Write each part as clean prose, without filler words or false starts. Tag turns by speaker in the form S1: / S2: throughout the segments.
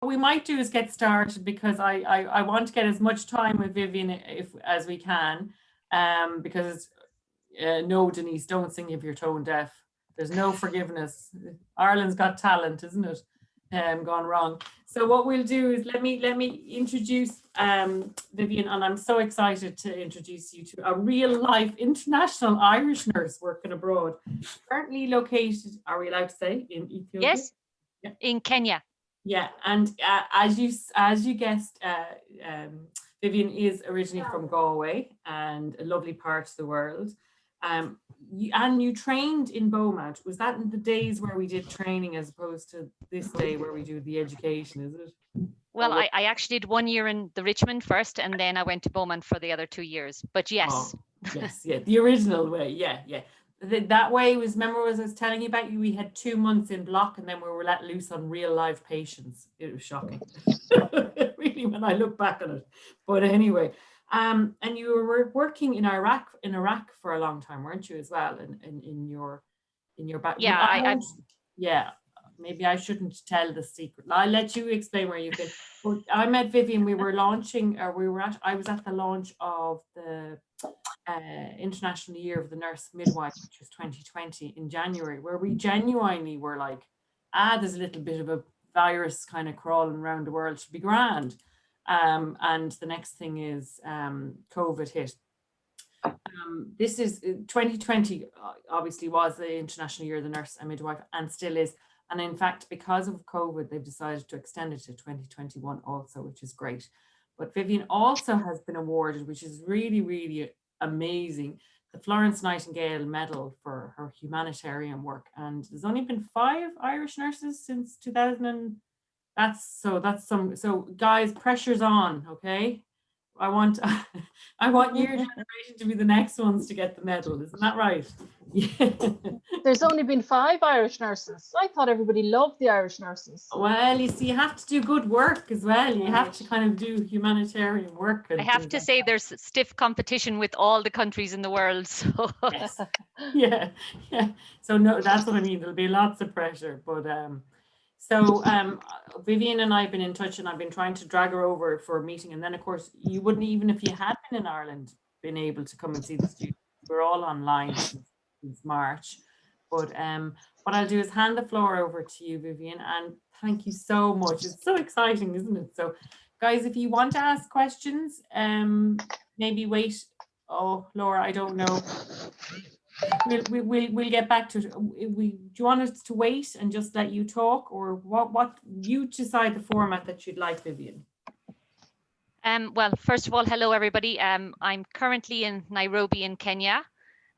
S1: we might do is get started, because I want to get as much time with Vivien as we can, because no, Denise, don't sing if you're tone deaf. There's no forgiveness. Ireland's Got Talent, isn't it? Gone wrong. So what we'll do is let me introduce Vivien, and I'm so excited to introduce you to a real life international Irish nurse working abroad, currently located, are we allowed to say, in Ethiopia?
S2: Yes, yeah. In Kenya.
S1: Yeah, and as you guessed, Vivien is originally from Galway, and a lovely part of the world. And you trained in Beaumont. Was that in the days where we did training as opposed to this day where we do the education, is it?
S2: Well, I actually did 1 year in the Richmond first, and then I went to Beaumont for the other 2 years. But yes.
S1: Oh, yes, yeah, the original way, yeah. That way was, remember, as I was telling you about, we had 2 months in block, and then we were let loose on real live patients. It was shocking, really, when I look back on it. But anyway, and you were working in Iraq for a long time, weren't you, as well? In your back.
S2: Yeah,
S1: yeah. Maybe I shouldn't tell the secret. I'll let you explain where you've been. But I met Vivien. We were launching, or I was at the launch of the International Year of the Nurse Midwife, which was 2020 in January, where we genuinely were like, there's a little bit of a virus kind of crawling around the world, should be grand. And the next thing is COVID hit. This is 2020, obviously was the International Year of the Nurse and Midwife, and still is. And in fact, because of COVID, they've decided to extend it to 2021 also, which is great. But Vivien also has been awarded, which is really, really amazing, the Florence Nightingale Medal for her humanitarian work. And there's only been 5 Irish nurses since 2000. And so guys, pressure's on, okay? I want your generation to be the next ones to get the medal. Isn't that right? Yeah.
S3: There's only been 5 Irish nurses. I thought everybody loved the Irish nurses.
S1: Well, you see, you have to do good work as well. You have to kind of do humanitarian work.
S2: I have to say there's stiff competition with all the countries in the world. So.
S1: Yes. Yeah. So no, that's what I mean. There'll be lots of pressure, but So Vivien and I have been in touch, and I've been trying to drag her over for a meeting. And then, of course, you wouldn't, even if you had been in Ireland, been able to come and see the students. We're all online since March. But what I'll do is hand the floor over to you, Vivien, and thank you so much. It's so exciting, isn't it? So, guys, if you want to ask questions, maybe wait. Oh, Laura, I don't know. We'll get back to it. Do you want us to wait and just let you talk, or what you decide the format that you'd like, Vivien?
S2: Well, first of all, hello everybody. I'm currently in Nairobi in Kenya.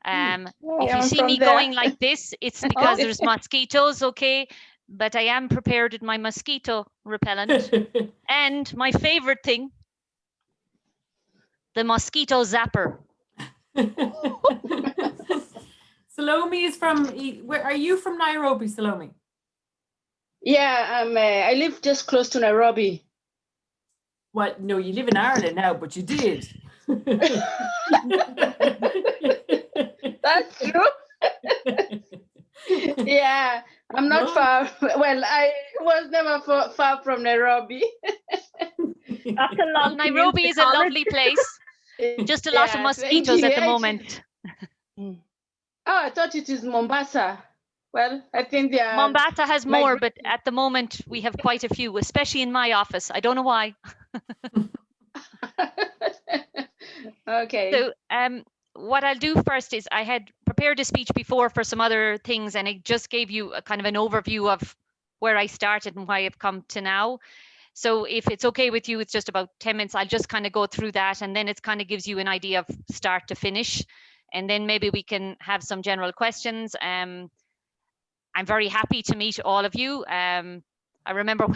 S2: If you see me going like this, it's because there's mosquitoes, okay? But I am prepared with my mosquito repellent and my favorite thing, the mosquito zapper.
S1: Salome is from, where are you from? Nairobi, Salome?
S4: Yeah, I live just close to Nairobi.
S1: Well, no, you live in Ireland now, but you did.
S4: That's true. Yeah, I'm not far. Well, I was never far from Nairobi.
S3: That's a long
S2: Nairobi is a lovely place. Just a lot of mosquitoes at the moment.
S4: Oh, I thought it is Mombasa. Well, I think
S2: Mombasa has more, but at the moment we have quite a few, especially in my office. I don't know why.
S4: Okay.
S2: So what I'll do first is I had prepared a speech before for some other things, and I just gave you a kind of an overview of where I started and why I've come to now. So if it's okay with you, it's just about 10 minutes. I'll just kind of go through that, and then it kind of gives you an idea of start to finish. And then maybe we can have some general questions. I'm very happy to meet all of you. I remember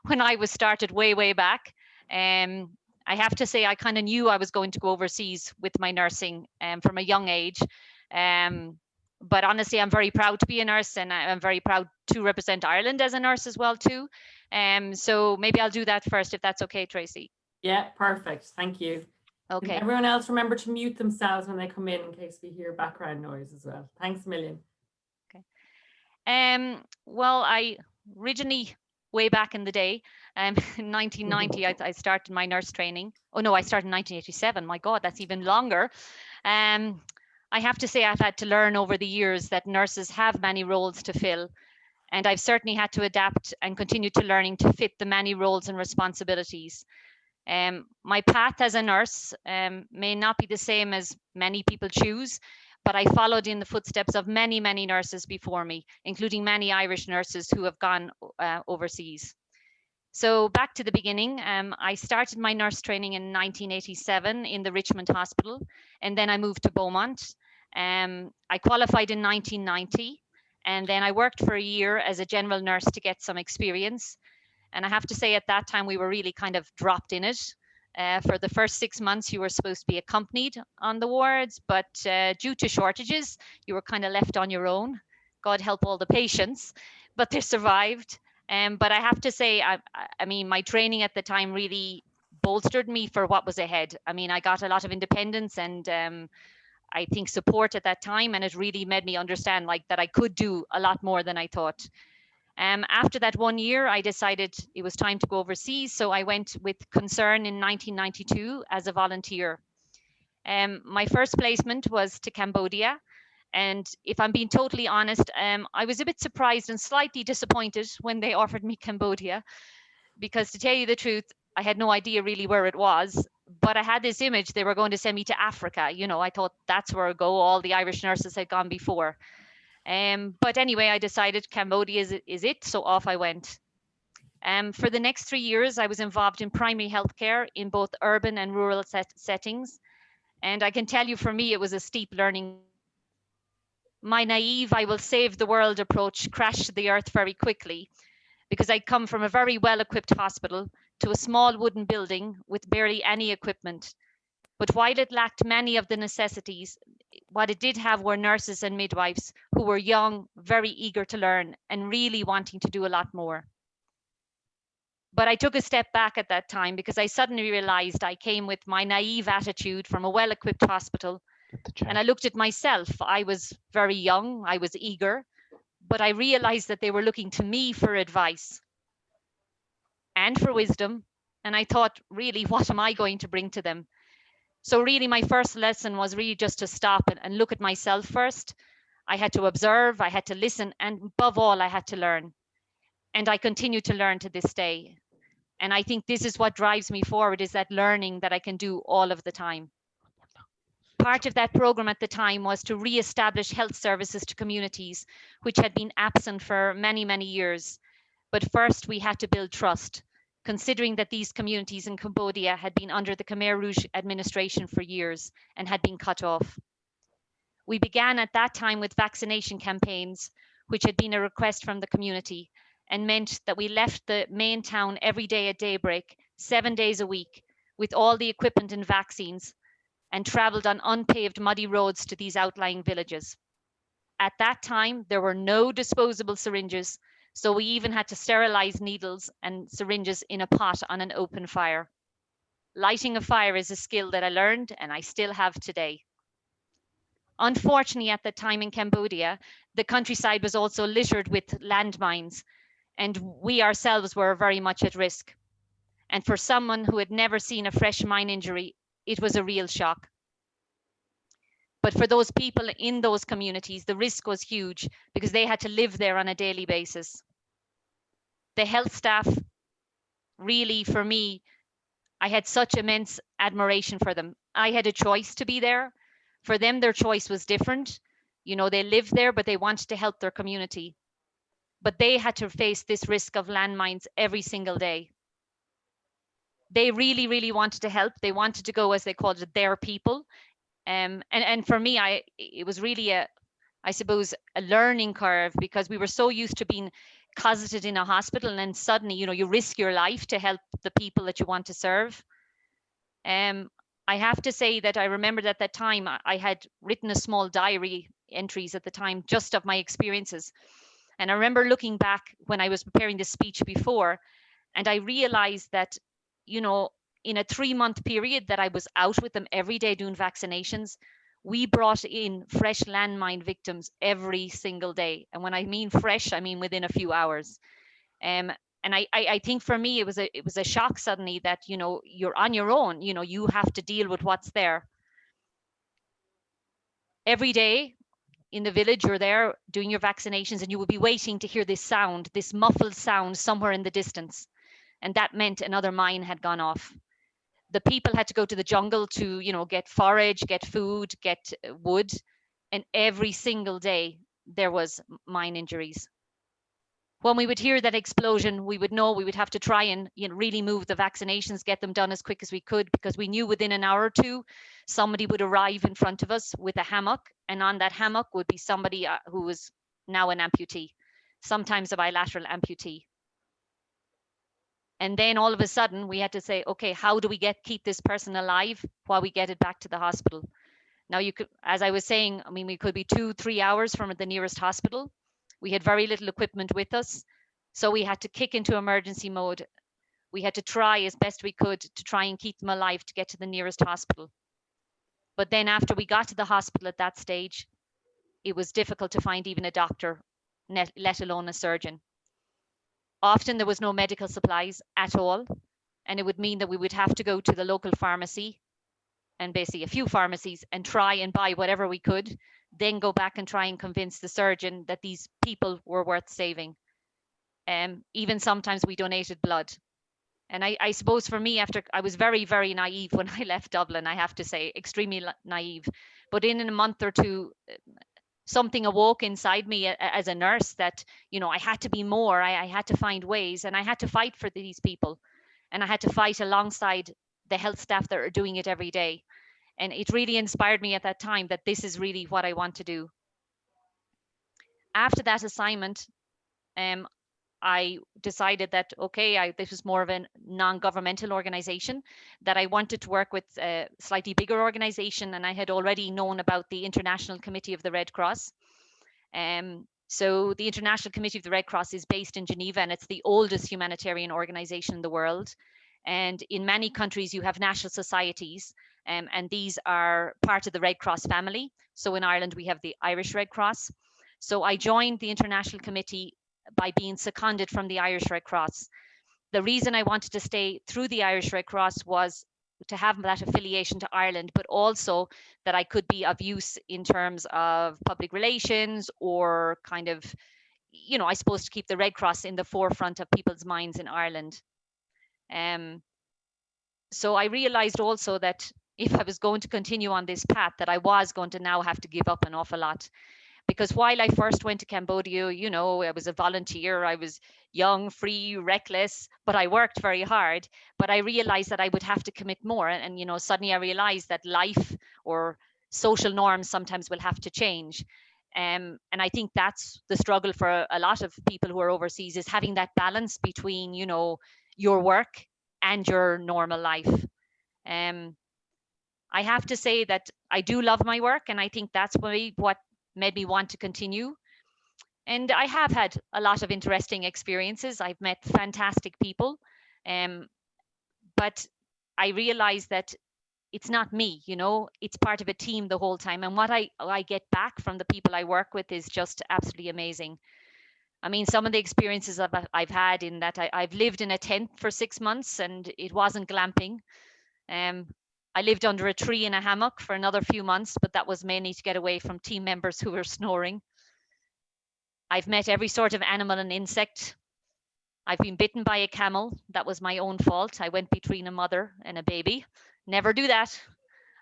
S2: when I was started way back, I have to say I kind of knew I was going to go overseas with my nursing from a young age. But honestly, I'm very proud to be a nurse, and I'm very proud to represent Ireland as a nurse as well too. So maybe I'll do that first, if that's okay, Tracy.
S1: Yeah, perfect. Thank you.
S2: Okay.
S1: And everyone else, remember to mute themselves when they come in case we hear background noise as well. Thanks a million.
S2: Okay. Well, I originally way back in the day. In 1990, I started my nurse training. Oh no, I started in 1987. My God, that's even longer. I have to say I've had to learn over the years that nurses have many roles to fill. And I've certainly had to adapt and continue to learning to fit the many roles and responsibilities. My path as a nurse may not be the same as many people choose, but I followed in the footsteps of many, many nurses before me, including many Irish nurses who have gone overseas. So back to the beginning, I started my nurse training in 1987 in the Richmond Hospital, and then I moved to Beaumont. I qualified in 1990, and then I worked for a year as a general nurse to get some experience. And I have to say at that time, we were really kind of dropped in it. For the first 6 months, you were supposed to be accompanied on the wards, but due to shortages, you were kind of left on your own. God help all the patients, but they survived. But I have to say, I mean, my training at the time really bolstered me for what was ahead. I mean, I got a lot of independence and I think support at that time, and it really made me understand like that I could do a lot more than I thought. After that 1 year, I decided it was time to go overseas. So I went with Concern in 1992 as a volunteer. My first placement was to Cambodia. And if I'm being totally honest, I was a bit surprised and slightly disappointed when they offered me Cambodia, because to tell you the truth, I had no idea really where it was. But I had this image they were going to send me to Africa. You know, I thought that's where I'd go. All the Irish nurses had gone before. But anyway, I decided Cambodia is it, so off I went. For the next 3 years, I was involved in primary healthcare in both urban and rural settings. And I can tell you, for me, it was a steep learning. My naive, I will save the world approach crashed to the earth very quickly, because I'd come from a very well-equipped hospital to a small wooden building with barely any equipment. But while it lacked many of the necessities, what it did have were nurses and midwives who were young, very eager to learn, and really wanting to do a lot more. But I took a step back at that time because I suddenly realized I came with my naive attitude from a well-equipped hospital. And I looked at myself. I was very young, I was eager, but I realized that they were looking to me for advice and for wisdom. And I thought, really, what am I going to bring to them? So really, my first lesson was really just to stop and look at myself first. I had to observe, I had to listen, and above all, I had to learn. And I continue to learn to this day. And I think this is what drives me forward, is that learning that I can do all of the time. Part of that program at the time was to re-establish health services to communities which had been absent for many, many years. But first, we had to build trust, considering that these communities in Cambodia had been under the Khmer Rouge administration for years and had been cut off. We began at that time with vaccination campaigns, which had been a request from the community and meant that we left the main town every day at daybreak, 7 days a week, with all the equipment and vaccines, and traveled on unpaved muddy roads to these outlying villages. At that time, there were no disposable syringes, so we even had to sterilize needles and syringes in a pot on an open fire. Lighting a fire is a skill that I learned and I still have today. Unfortunately, at the time in Cambodia, the countryside was also littered with landmines, and we ourselves were very much at risk. And for someone who had never seen a fresh mine injury, it was a real shock. But for those people in those communities, the risk was huge because they had to live there on a daily basis. The health staff, really, for me, I had such immense admiration for them. I had a choice to be there. For them, their choice was different. You know, they lived there, but they wanted to help their community. But they had to face this risk of landmines every single day. They really, really wanted to help. They wanted to go, as they called it, their people. And for me, it was really I suppose, a learning curve, because we were so used to being closeted in a hospital, and then suddenly, you know, you risk your life to help the people that you want to serve. I have to say that I remembered at that time, I had written a small diary entries at the time, just of my experiences. And I remember looking back when I was preparing this speech before, and I realized that, you know, in a 3-month period that I was out with them every day doing vaccinations, we brought in fresh landmine victims every single day. And when I mean fresh, I mean within a few hours. And I think for me it was a shock suddenly that, you know, you're on your own, you know, you have to deal with what's there. Every day in the village, you're there doing your vaccinations, and you would be waiting to hear this sound, this muffled sound somewhere in the distance. And that meant another mine had gone off. The people had to go to the jungle to, you know, get forage, get food, get wood. And every single day there was mine injuries. When we would hear that explosion, we would know we would have to try and, you know, really move the vaccinations, get them done as quick as we could, because we knew within an hour or two, somebody would arrive in front of us with a hammock, and on that hammock would be somebody who was now an amputee, sometimes a bilateral amputee. And then all of a sudden we had to say, okay, how do we keep this person alive while we get it back to the hospital? Now you could, as I was saying, I mean, we could be 2-3 hours from the nearest hospital. We had very little equipment with us, so we had to kick into emergency mode. We had to try as best we could to try and keep them alive to get to the nearest hospital. But then after we got to the hospital at that stage, it was difficult to find even a doctor, let alone a surgeon. Often there was no medical supplies at all, and it would mean that we would have to go to the local pharmacy, and basically a few pharmacies, and try and buy whatever we could, then go back and try and convince the surgeon that these people were worth saving. Even sometimes we donated blood. And I suppose for me, after, I was very, very naive when I left Dublin, I have to say, extremely naive. But in a month or two, something awoke inside me as a nurse that, you know, I had to be more, I had to find ways, and I had to fight for these people. And I had to fight alongside the health staff that are doing it every day. And it really inspired me at that time that this is really what I want to do. After that assignment, I decided that, okay, this was more of a non-governmental organization, that I wanted to work with a slightly bigger organization, and I had already known about the International Committee of the Red Cross. So the International Committee of the Red Cross is based in Geneva, and it's the oldest humanitarian organization in the world. And in many countries, you have national societies, and these are part of the Red Cross family. So in Ireland, we have the Irish Red Cross. So I joined the International Committee by being seconded from the Irish Red Cross. The reason I wanted to stay through the Irish Red Cross was to have that affiliation to Ireland, but also that I could be of use in terms of public relations, or kind of, you know, I suppose to keep the Red Cross in the forefront of people's minds in Ireland. So I realized also that if I was going to continue on this path, that I was going to now have to give up an awful lot. Because while I first went to Cambodia, you know, I was a volunteer, I was young, free, reckless, but I worked very hard. But I realized that I would have to commit more. And you know, suddenly I realized that life or social norms sometimes will have to change. And I think that's the struggle for a lot of people who are overseas, is having that balance between, you know, your work and your normal life. I have to say that I do love my work, and I think that's what made me want to continue. And I have had a lot of interesting experiences. I've met fantastic people, but I realized that it's not me, you know, it's part of a team the whole time. And what I get back from the people I work with is just absolutely amazing. I mean, some of the experiences I've had in that I've lived in a tent for 6 months, and it wasn't glamping. I lived under a tree in a hammock for another few months, but that was mainly to get away from team members who were snoring. I've met every sort of animal and insect. I've been bitten by a camel. That was my own fault. I went between a mother and a baby. Never do that.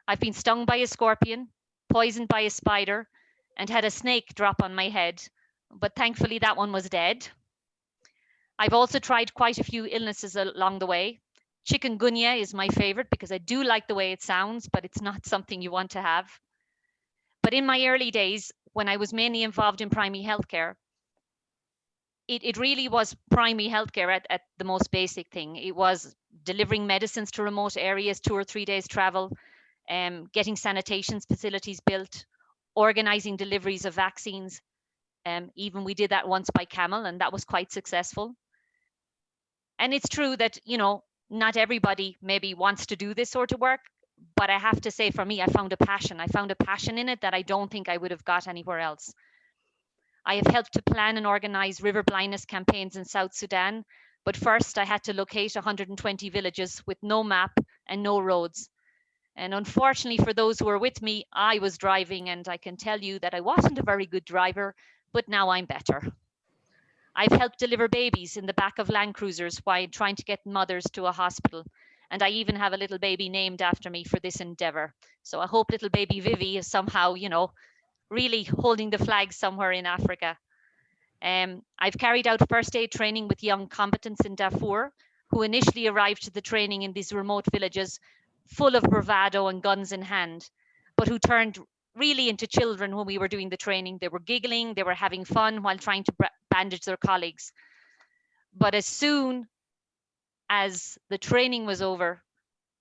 S2: I've been stung by a scorpion, poisoned by a spider, and had a snake drop on my head. But thankfully that one was dead. I've also tried quite a few illnesses along the way. Chikungunya is my favorite because I do like the way it sounds, but it's not something you want to have. But in my early days, when I was mainly involved in primary healthcare, it really was primary healthcare at the most basic thing. It was delivering medicines to remote areas, 2 or 3 days travel, getting sanitation facilities built, organizing deliveries of vaccines. Even we did that once by camel, and that was quite successful. And it's true that, you know, not everybody maybe wants to do this sort of work, but I have to say, for me, I found a passion. I found a passion in it that I don't think I would have got anywhere else. I have helped to plan and organize river blindness campaigns in South Sudan. But first I had to locate 120 villages with no map and no roads. And unfortunately for those who were with me, I was driving, and I can tell you that I wasn't a very good driver, but now I'm better. I've helped deliver babies in the back of Land Cruisers while trying to get mothers to a hospital. And I even have a little baby named after me for this endeavor. So I hope little baby Vivi is somehow, you know, really holding the flag somewhere in Africa. I've carried out first aid training with young combatants in Darfur, who initially arrived to the training in these remote villages full of bravado and guns in hand, but who turned really into children when we were doing the training. They were giggling, they were having fun while trying to bandage their colleagues. But as soon as the training was over,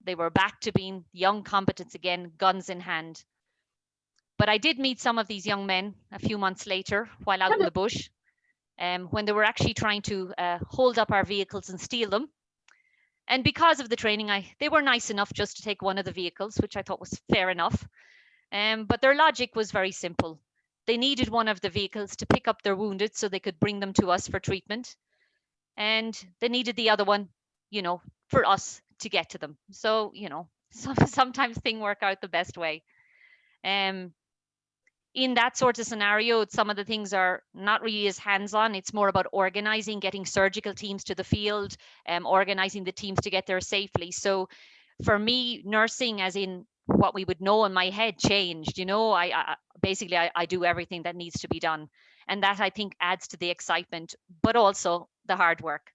S2: they were back to being young combatants again, guns in hand. But I did meet some of these young men a few months later while out in the bush, when they were actually trying to hold up our vehicles and steal them. And because of the training, they were nice enough just to take one of the vehicles, which I thought was fair enough. But their logic was very simple. They needed one of the vehicles to pick up their wounded so they could bring them to us for treatment. And they needed the other one, you know, for us to get to them. So, you know, sometimes things work out the best way. In that sort of scenario, some of the things are not really as hands-on. It's more about organizing, getting surgical teams to the field, organizing the teams to get there safely. So for me, nursing, as in what we would know in my head, changed. You know, I basically do everything that needs to be done. And that, I think, adds to the excitement, but also the hard work.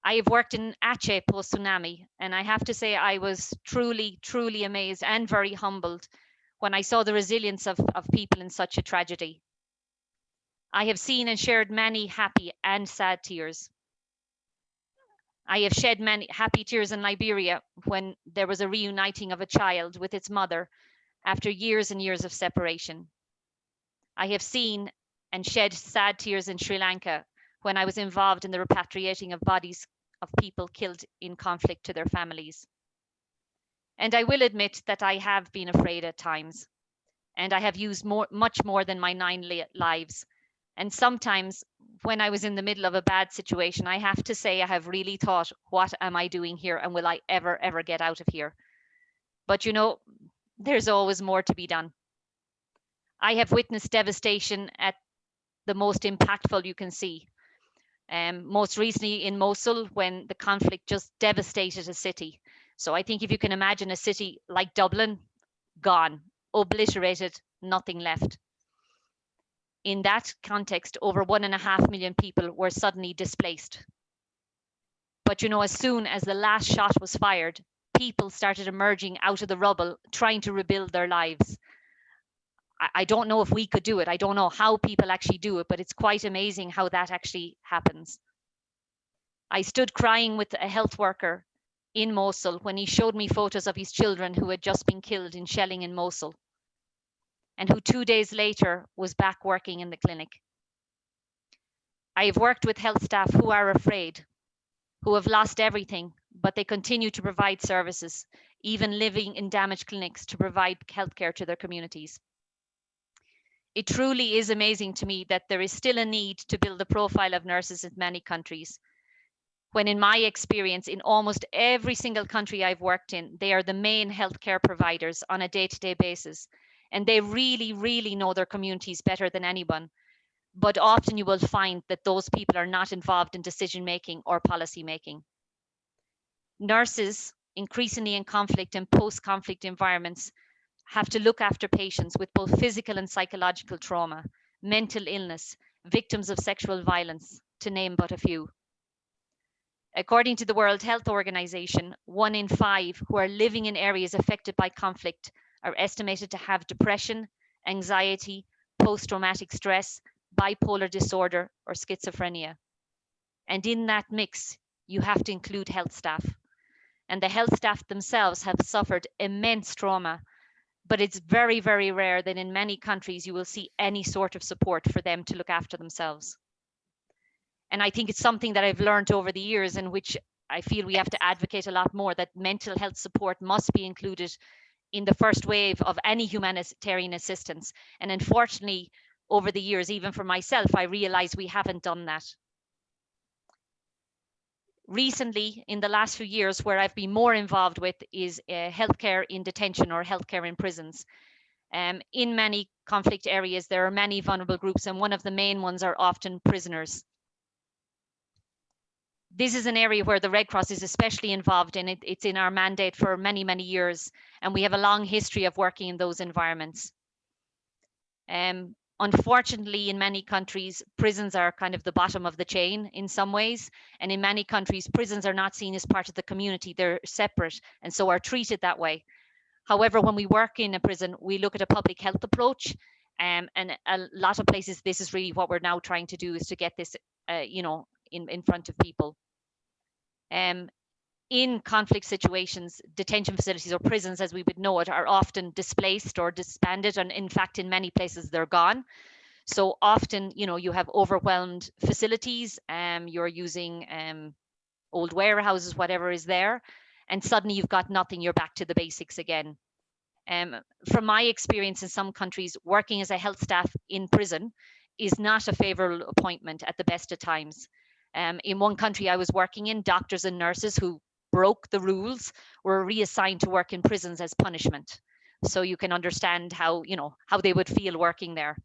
S2: I have worked in Aceh post-tsunami, and I have to say I was truly, truly amazed and very humbled when I saw the resilience of people in such a tragedy. I have seen and shared many happy and sad tears. I have shed many happy tears in Liberia when there was a reuniting of a child with its mother after years and years of separation. I have seen and shed sad tears in Sri Lanka when I was involved in the repatriating of bodies of people killed in conflict to their families. And I will admit that I have been afraid at times, and I have used much more than my 9 lives. And sometimes when I was in the middle of a bad situation, I have to say I have really thought, what am I doing here, and will I ever get out of here? But you know, there's always more to be done. I have witnessed devastation at the most impactful you can see. Most recently in Mosul, when the conflict just devastated a city. So I think if you can imagine a city like Dublin, gone, obliterated, nothing left. In that context, over 1.5 million people were suddenly displaced. But you know, as soon as the last shot was fired, people started emerging out of the rubble, trying to rebuild their lives. I don't know if we could do it. I don't know how people actually do it, but it's quite amazing how that actually happens. I stood crying with a health worker in Mosul when he showed me photos of his children who had just been killed in shelling in Mosul, and who 2 days later was back working in the clinic. I have worked with health staff who are afraid, who have lost everything, but they continue to provide services, even living in damaged clinics to provide healthcare to their communities. It truly is amazing to me that there is still a need to build the profile of nurses in many countries, when in my experience, in almost every single country I've worked in, they are the main healthcare providers on a day-to-day basis. And they really, really know their communities better than anyone. But often you will find that those people are not involved in decision-making or policy-making. Nurses, increasingly in conflict and post-conflict environments, have to look after patients with both physical and psychological trauma, mental illness, victims of sexual violence, to name but a few. According to the World Health Organization, 1 in 5 who are living in areas affected by conflict are estimated to have depression, anxiety, post-traumatic stress, bipolar disorder, or schizophrenia. And in that mix, you have to include health staff. And the health staff themselves have suffered immense trauma, but it's very, very rare that in many countries you will see any sort of support for them to look after themselves. And I think it's something that I've learned over the years, in which I feel we have to advocate a lot more, that mental health support must be included in the first wave of any humanitarian assistance. And unfortunately, over the years, even for myself, I realized we haven't done that. Recently, in the last few years, where I've been more involved with is healthcare in detention or healthcare in prisons. In many conflict areas, there are many vulnerable groups, and one of the main ones are often prisoners. This is an area where the Red Cross is especially involved in. It's in our mandate for many, many years, and we have a long history of working in those environments. Unfortunately, in many countries, prisons are kind of the bottom of the chain in some ways. And in many countries, prisons are not seen as part of the community. They're separate and so are treated that way. However, when we work in a prison, we look at a public health approach. And a lot of places, this is really what we're now trying to do, is to get this, in front of people. In conflict situations, detention facilities or prisons, as we would know it, are often displaced or disbanded. And in fact, in many places, they're gone. So often, you have overwhelmed facilities, you're using old warehouses, whatever is there, and suddenly you've got nothing, you're back to the basics again. From my experience in some countries, working as a health staff in prison is not a favorable appointment at the best of times. In one country I was working in, doctors and nurses who broke the rules were reassigned to work in prisons as punishment. So you can understand how they would feel working there.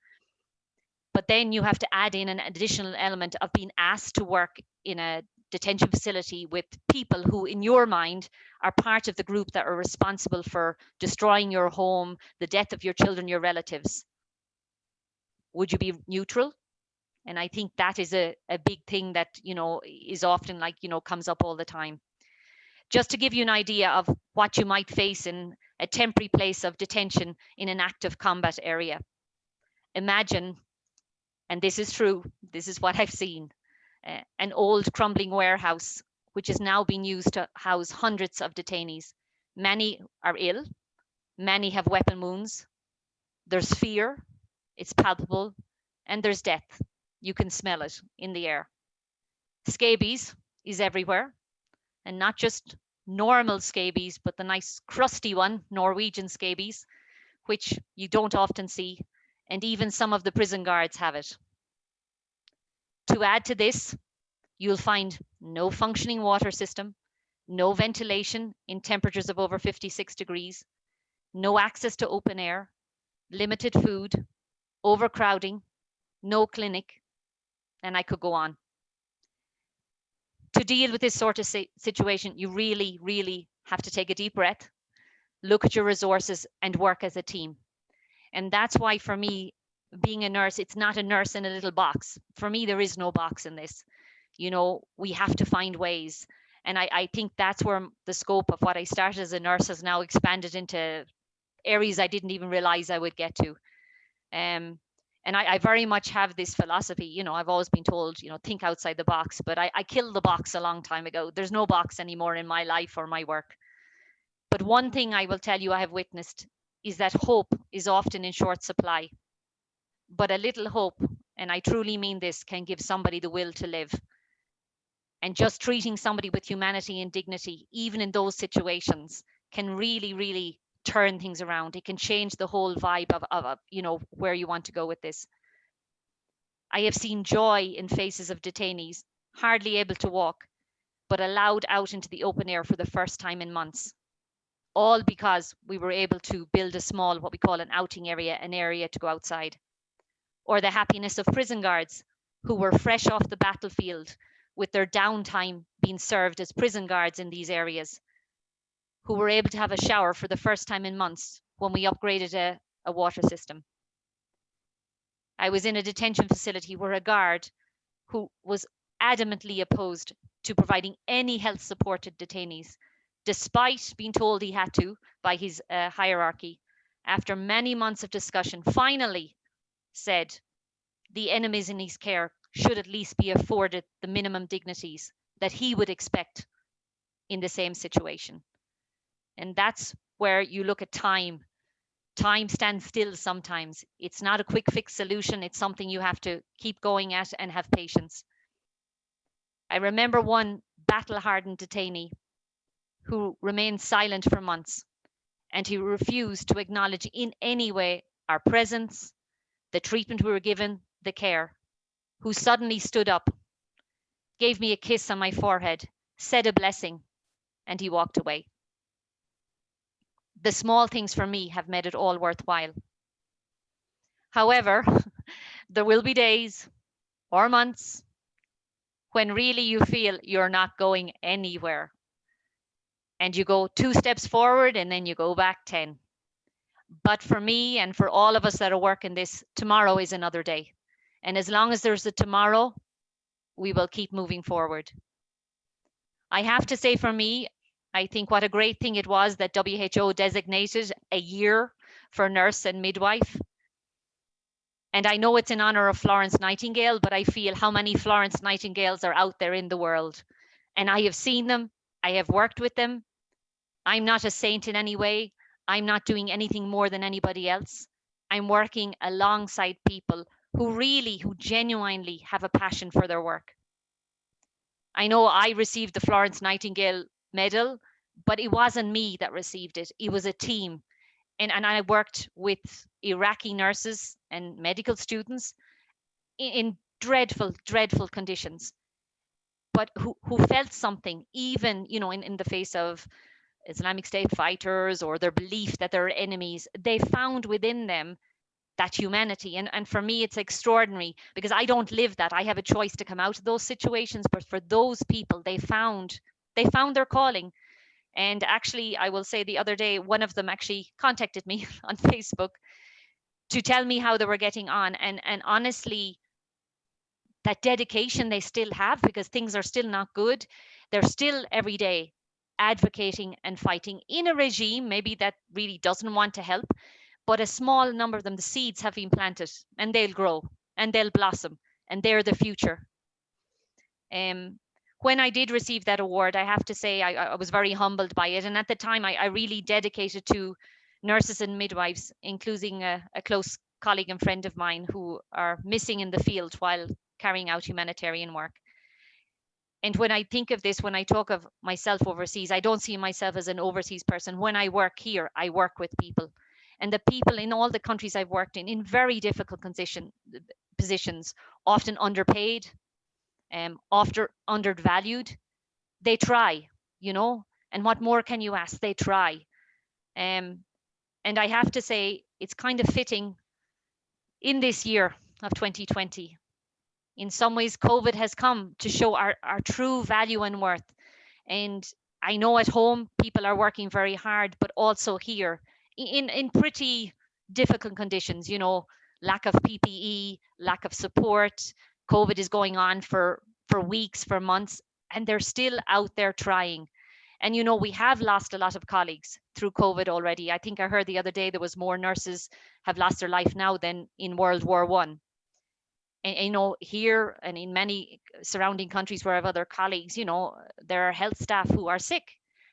S2: But then you have to add in an additional element of being asked to work in a detention facility with people who, in your mind, are part of the group that are responsible for destroying your home, the death of your children, your relatives. Would you be neutral? And I think that is a big thing that, is often comes up all the time. Just to give you an idea of what you might face in a temporary place of detention in an active combat area. Imagine, and this is true, this is what I've seen, an old crumbling warehouse, which is now being used to house hundreds of detainees. Many are ill, many have weapon wounds, there's fear, it's palpable, and there's death. You can smell it in the air. Scabies is everywhere, and not just normal scabies, but the nice crusty one, Norwegian scabies, which you don't often see, and even some of the prison guards have it. To add to this, you'll find no functioning water system, no ventilation in temperatures of over 56 degrees, no access to open air, limited food, overcrowding, no clinic, and I could go on. To deal with this sort of situation, you really, really have to take a deep breath, look at your resources, and work as a team. And that's why, for me, being a nurse, it's not a nurse in a little box. For me, there is no box in this. We have to find ways. And I think that's where the scope of what I started as a nurse has now expanded into areas I didn't even realize I would get to. And I very much have this philosophy, I've always been told, think outside the box, but I killed the box a long time ago. There's no box anymore in my life or my work. But one thing I will tell you I have witnessed is that hope is often in short supply. But a little hope, and I truly mean this, can give somebody the will to live. And just treating somebody with humanity and dignity, even in those situations, can really, really turn things around. It can change the whole vibe of where you want to go with this. I have seen joy in faces of detainees, hardly able to walk, but allowed out into the open air for the first time in months. All because we were able to build a small, what we call an outing area, an area to go outside. Or the happiness of prison guards who were fresh off the battlefield with their downtime being served as prison guards in these areas, who were able to have a shower for the first time in months when we upgraded a water system. I was in a detention facility where a guard who was adamantly opposed to providing any health support to detainees, despite being told he had to by his hierarchy, after many months of discussion, finally said the enemies in his care should at least be afforded the minimum dignities that he would expect in the same situation. And that's where you look at time. Time stands still sometimes. It's not a quick fix solution. It's something you have to keep going at and have patience. I remember one battle-hardened detainee who remained silent for months, and he refused to acknowledge in any way our presence, the treatment we were given, the care, who suddenly stood up, gave me a kiss on my forehead, said a blessing, and he walked away. The small things for me have made it all worthwhile. However, there will be days or months when really you feel you're not going anywhere. And you go 2 steps forward and then you go back 10. But for me and for all of us that are working this, tomorrow is another day. And as long as there's a tomorrow, we will keep moving forward. I have to say, for me, I think what a great thing it was that WHO designated a year for nurse and midwife. And I know it's in honor of Florence Nightingale, but I feel how many Florence Nightingales are out there in the world. And I have seen them, I have worked with them. I'm not a saint in any way. I'm not doing anything more than anybody else. I'm working alongside people who genuinely have a passion for their work. I know I received the Florence Nightingale medal, but it wasn't me that received it. It was a team. And I worked with Iraqi nurses and medical students in dreadful, dreadful conditions, but who felt something, even, in the face of Islamic State fighters or their belief that they're enemies. They found within them that humanity. And for me, it's extraordinary because I don't live that. I have a choice to come out of those situations, but for those people, they found their calling. And actually, I will say the other day, one of them actually contacted me on Facebook to tell me how they were getting on. And honestly, that dedication they still have, because things are still not good. They're still every day advocating and fighting in a regime maybe that really doesn't want to help, but a small number of them, the seeds have been planted and they'll grow and they'll blossom and they're the future. When I did receive that award, I have to say I was very humbled by it. And at the time, I really dedicated to nurses and midwives, including a close colleague and friend of mine who are missing in the field while carrying out humanitarian work. And when I think of this, when I talk of myself overseas, I don't see myself as an overseas person. When I work here, I work with people. And the people in all the countries I've worked in very difficult positions, often underpaid, often undervalued, they try, and what more can you ask? They try. And I have to say, it's kind of fitting in this year of 2020. In some ways, COVID has come to show our true value and worth. And I know at home, people are working very hard, but also here in pretty difficult conditions, lack of PPE, lack of support. COVID is going on for weeks, for months, and they're still out there trying. And, we have lost a lot of colleagues through COVID already. I think I heard the other day there was more nurses have lost their life now than in World War I. And, here and in many surrounding countries where I have other colleagues, there are health staff who are sick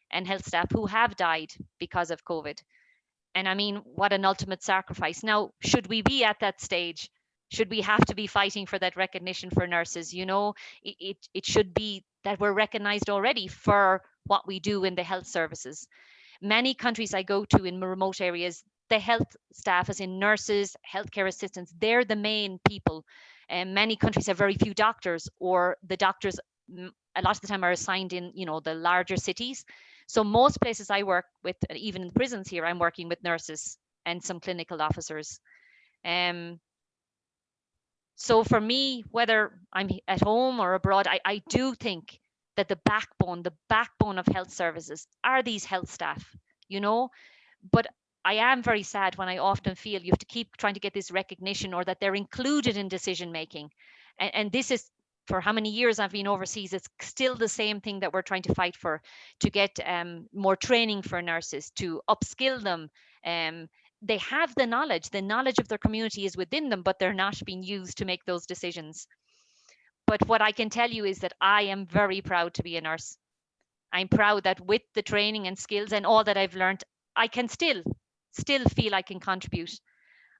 S2: and health staff who have died because of COVID. And I mean, what an ultimate sacrifice. Now, should we be at that stage? Should we have to be fighting for that recognition for nurses? It should be that we're recognized already for what we do in the health services. Many countries I go to in remote areas, the health staff, as in nurses, healthcare assistants, they're the main people. And many countries have very few doctors, or the doctors a lot of the time are assigned in, the larger cities. So most places I work with, even in prisons here, I'm working with nurses and some clinical officers. So for me, whether I'm at home or abroad, I do think that the backbone of health services are these health staff, but I am very sad when I often feel you have to keep trying to get this recognition, or that they're included in decision making. And this is, for how many years I've been overseas, it's still the same thing that we're trying to fight for, to get more training for nurses, to upskill them. They have the knowledge of their community is within them, but they're not being used to make those decisions. But what I can tell you is that I am very proud to be a nurse. I'm proud that with the training and skills and all that I've learned, I can still feel I can contribute.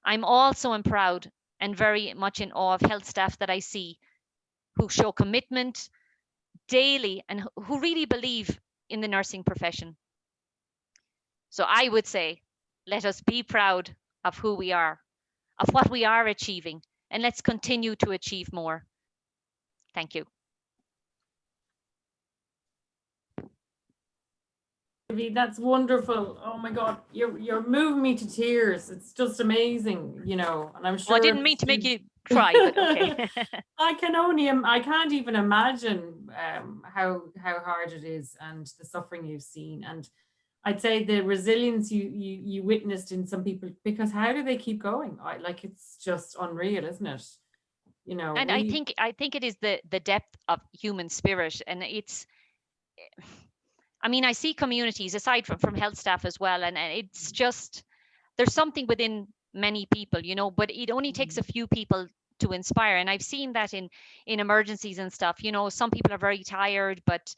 S2: I'm also proud and very much in awe of health staff that I see who show commitment daily and who really believe in the nursing profession. So I would say, let us be proud of who we are, of what we are achieving, and let's continue to achieve more. Thank you.
S1: Vivi, that's wonderful. Oh my God, you're moving me to tears. It's just amazing, you know, and I'm sure.
S2: Well, I didn't mean to make you cry, but okay.
S1: I can't even imagine how hard it is and the suffering you've seen. And I'd say the resilience you witnessed in some people, because how do they keep going? Like, it's just unreal, isn't it? You know,
S2: And I think it is the depth of human spirit, and it's, I mean, I see communities aside from health staff as well, and it's just, there's something within many people, you know, but it only takes a few people to inspire. And I've seen that in emergencies and stuff, you know, some people are very tired, but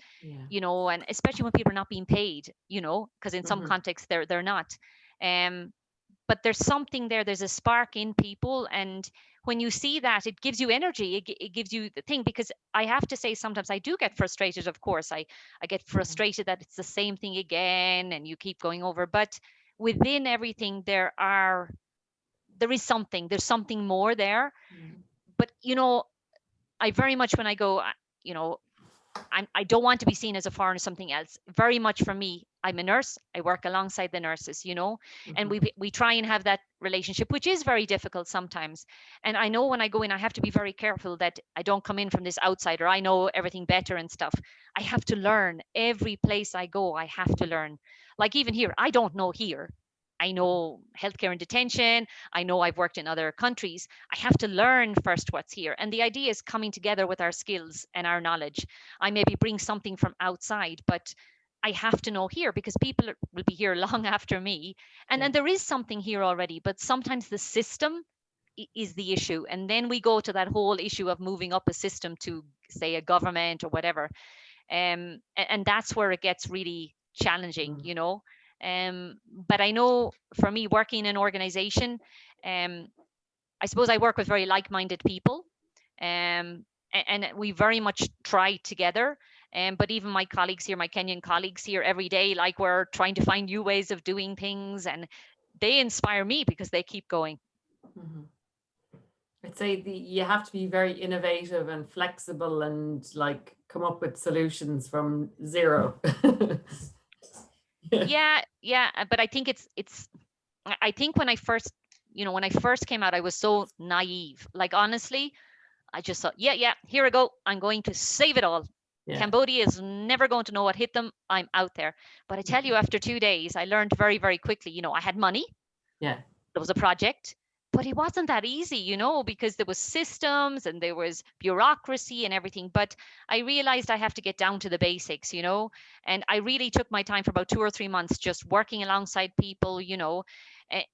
S2: you know, and especially when people are not being paid, you know, because in some contexts they're not. But there's something there, there's a spark in people, and when you see that, it gives you energy, it gives you the thing. Because I have to say, sometimes I do get frustrated, of course, I get frustrated that it's the same thing again and you keep going over, but within everything there's something more there. But you know, I very much, when I go, you know, I don't want to be seen as a foreigner or something else. Very much for me, I'm a nurse. I work alongside the nurses, you know, and we try and have that relationship, which is very difficult sometimes. And I know when I go in, I have to be very careful that I don't come in from this outsider. I know everything better and stuff. I have to learn. Every place I go, I have to learn. Like even here, I don't know here. I know healthcare and detention. I know I've worked in other countries. I have to learn first what's here. And the idea is coming together with our skills and our knowledge. I maybe bring something from outside, but I have to know here, because people will be here long after me. And then there is something here already, but sometimes the system is the issue. And then we go to that whole issue of moving up a system to, say, a government or whatever. And that's where it gets really challenging, you know. But I know for me, working in an organization, I suppose I work with very like-minded people, and we very much try together. But even my colleagues here, my Kenyan colleagues here, every day, like, we're trying to find new ways of doing things, and they inspire me because they keep going.
S1: I'd say you have to be very innovative and flexible and like come up with solutions from zero.
S2: Yeah, but I think I think when I first came out, I was so naive. Like, honestly, I just thought, yeah, here I go. I'm going to save it all. Cambodia is never going to know what hit them. I'm out there. But I tell you, after 2 days, I learned very, very quickly, you know, I had money.
S1: Yeah.
S2: There was a project, but it wasn't that easy, you know, because there was systems and there was bureaucracy and everything. But I realized I have to get down to the basics, you know, and I really took my time for about 2 or 3 months, just working alongside people, you know, and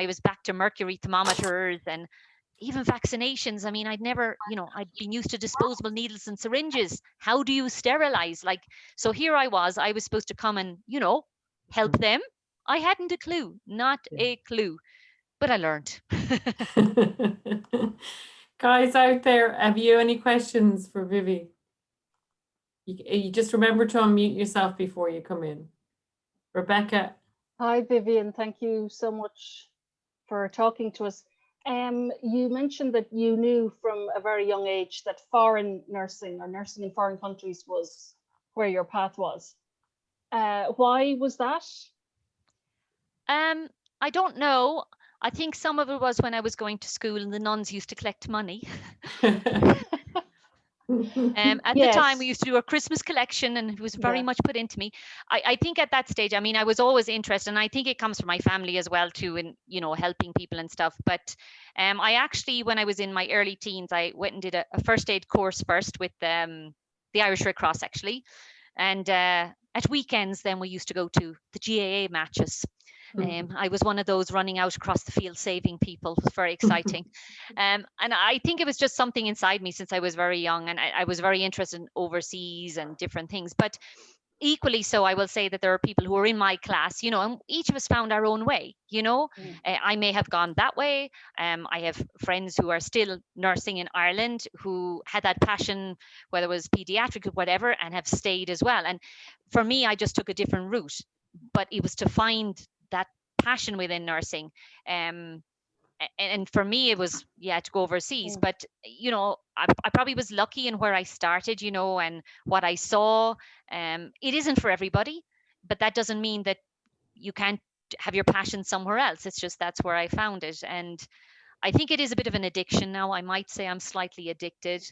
S2: I was back to mercury thermometers and even vaccinations. I mean, I'd been used to disposable needles and syringes. How do you sterilize? Like, so here I was supposed to come and, you know, help them. I hadn't a clue, not a clue, but I learned.
S1: Guys out there, have you any questions for Vivi? You just remember to unmute yourself before you come in. Rebecca.
S3: Hi, Vivien. Thank you so much for talking to us. You mentioned that you knew from a very young age that foreign nursing or nursing in foreign countries was where your path was. Why was that?
S2: I don't know. I think some of it was when I was going to school and the nuns used to collect money. At the time, we used to do a Christmas collection, and it was very much put into me. I think at that stage, I mean, I was always interested, and I think it comes from my family as well too, in, you know, helping people and stuff. But I actually, when I was in my early teens, I went and did a first aid course first with the Irish Red Cross, actually. And at weekends, then we used to go to the GAA matches. I was one of those running out across the field saving people. It was very exciting. And I think it was just something inside me since I was very young, and I was very interested in overseas and different things. But equally so, I will say that there are people who are in my class, you know, and each of us found our own way, you know. I may have gone that way. I have friends who are still nursing in Ireland who had that passion, whether it was pediatric or whatever, and have stayed as well. And for me, I just took a different route, but it was to find that passion within nursing. And for me, it was, to go overseas. But, you know, I probably was lucky in where I started, you know, and what I saw. It isn't for everybody. but that doesn't mean that you can't have your passion somewhere else. It's just that's where I found it. And I think it is a bit of an addiction now. I might say I'm slightly addicted,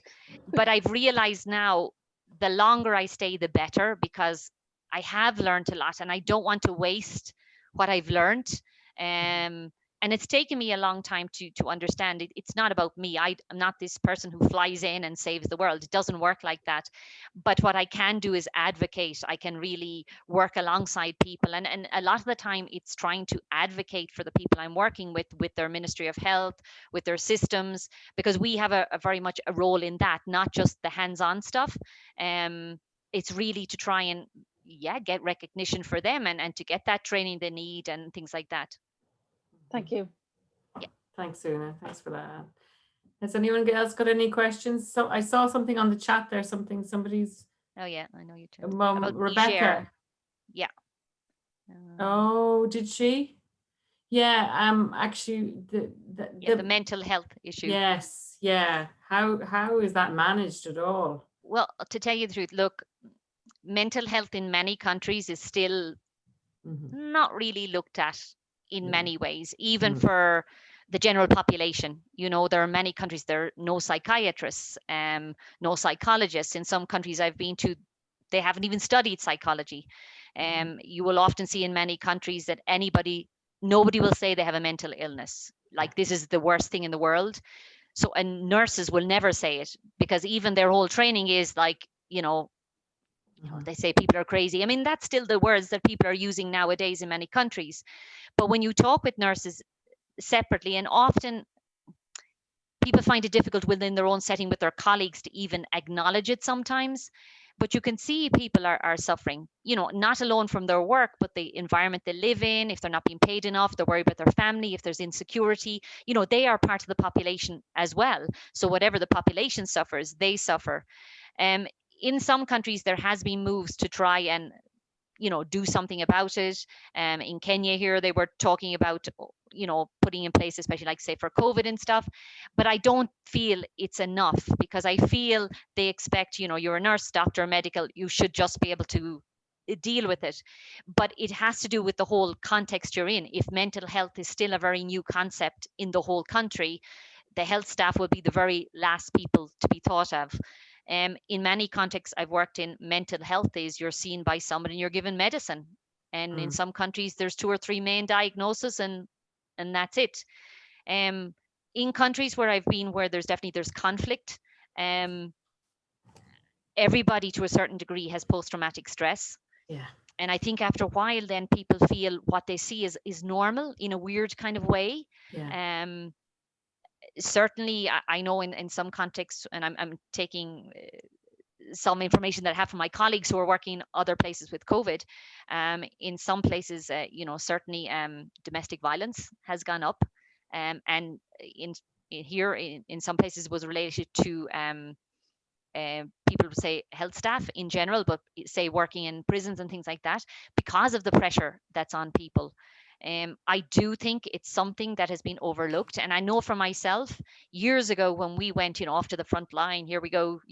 S2: but I've realized now the longer I stay, the better, because I have learned a lot and I don't want to waste what I've learned. And it's taken me a long time to understand it. It's not about me. I'm not this person who flies in and saves the world. It doesn't work like that. But what I can do is advocate. I can really work alongside people. And a lot of the time it's trying to advocate for the people I'm working with their Ministry of Health, with their systems, because we have a very much a role in that, not just the hands-on stuff. It's really to try and get recognition for them and to get that training they need and things like that.
S3: Thank you.
S2: Yeah.
S1: Thanks, Una. Thanks for that. Has anyone else got any questions? So I saw something on the chat there, somebody's.
S2: Oh yeah, I know you too.
S1: About Rebecca.
S2: Niger. Yeah.
S1: Oh, did she? Yeah, actually the
S2: mental health issue.
S1: Yes, yeah. How is that managed at all?
S2: Well, to tell you the truth, look, mental health in many countries is still not really looked at in many ways, even for the general population. You know, there are many countries, there are no psychiatrists, no psychologists. In some countries I've been to, they haven't even studied psychology. You will often see in many countries that nobody will say they have a mental illness. Like this is the worst thing in the world. So, and nurses will never say it, because even their whole training is like, they say people are crazy. I mean, that's still the words that people are using nowadays in many countries. But when you talk with nurses separately, and often people find it difficult within their own setting with their colleagues to even acknowledge it sometimes. But you can see people are suffering, not alone from their work, but the environment they live in. If they're not being paid enough, they're worried about their family. If there's insecurity, they are part of the population as well. So whatever the population suffers, they suffer. In some countries, there has been moves to try and, do something about it. In Kenya here, they were talking about, putting in place, especially like say for COVID and stuff. But I don't feel it's enough, because I feel they expect, you're a nurse, doctor, medical, you should just be able to deal with it. But it has to do with the whole context you're in. If mental health is still a very new concept in the whole country, the health staff will be the very last people to be thought of. In many contexts I've worked in, mental health is you're seen by someone and you're given medicine. And in some countries there's 2 or 3 main diagnoses and that's it. In countries where I've been, where there's conflict, everybody to a certain degree has post-traumatic stress.
S1: Yeah.
S2: And I think after a while then people feel what they see is normal in a weird kind of way. Yeah. Certainly I know in some contexts, and I'm taking some information that I have from my colleagues who are working other places with COVID. In some places, certainly domestic violence has gone up, and in some places was related to people would say health staff in general, but say working in prisons and things like that, because of the pressure that's on people. I do think it's something that has been overlooked. And I know for myself, years ago when we went, off to the front line, here we go,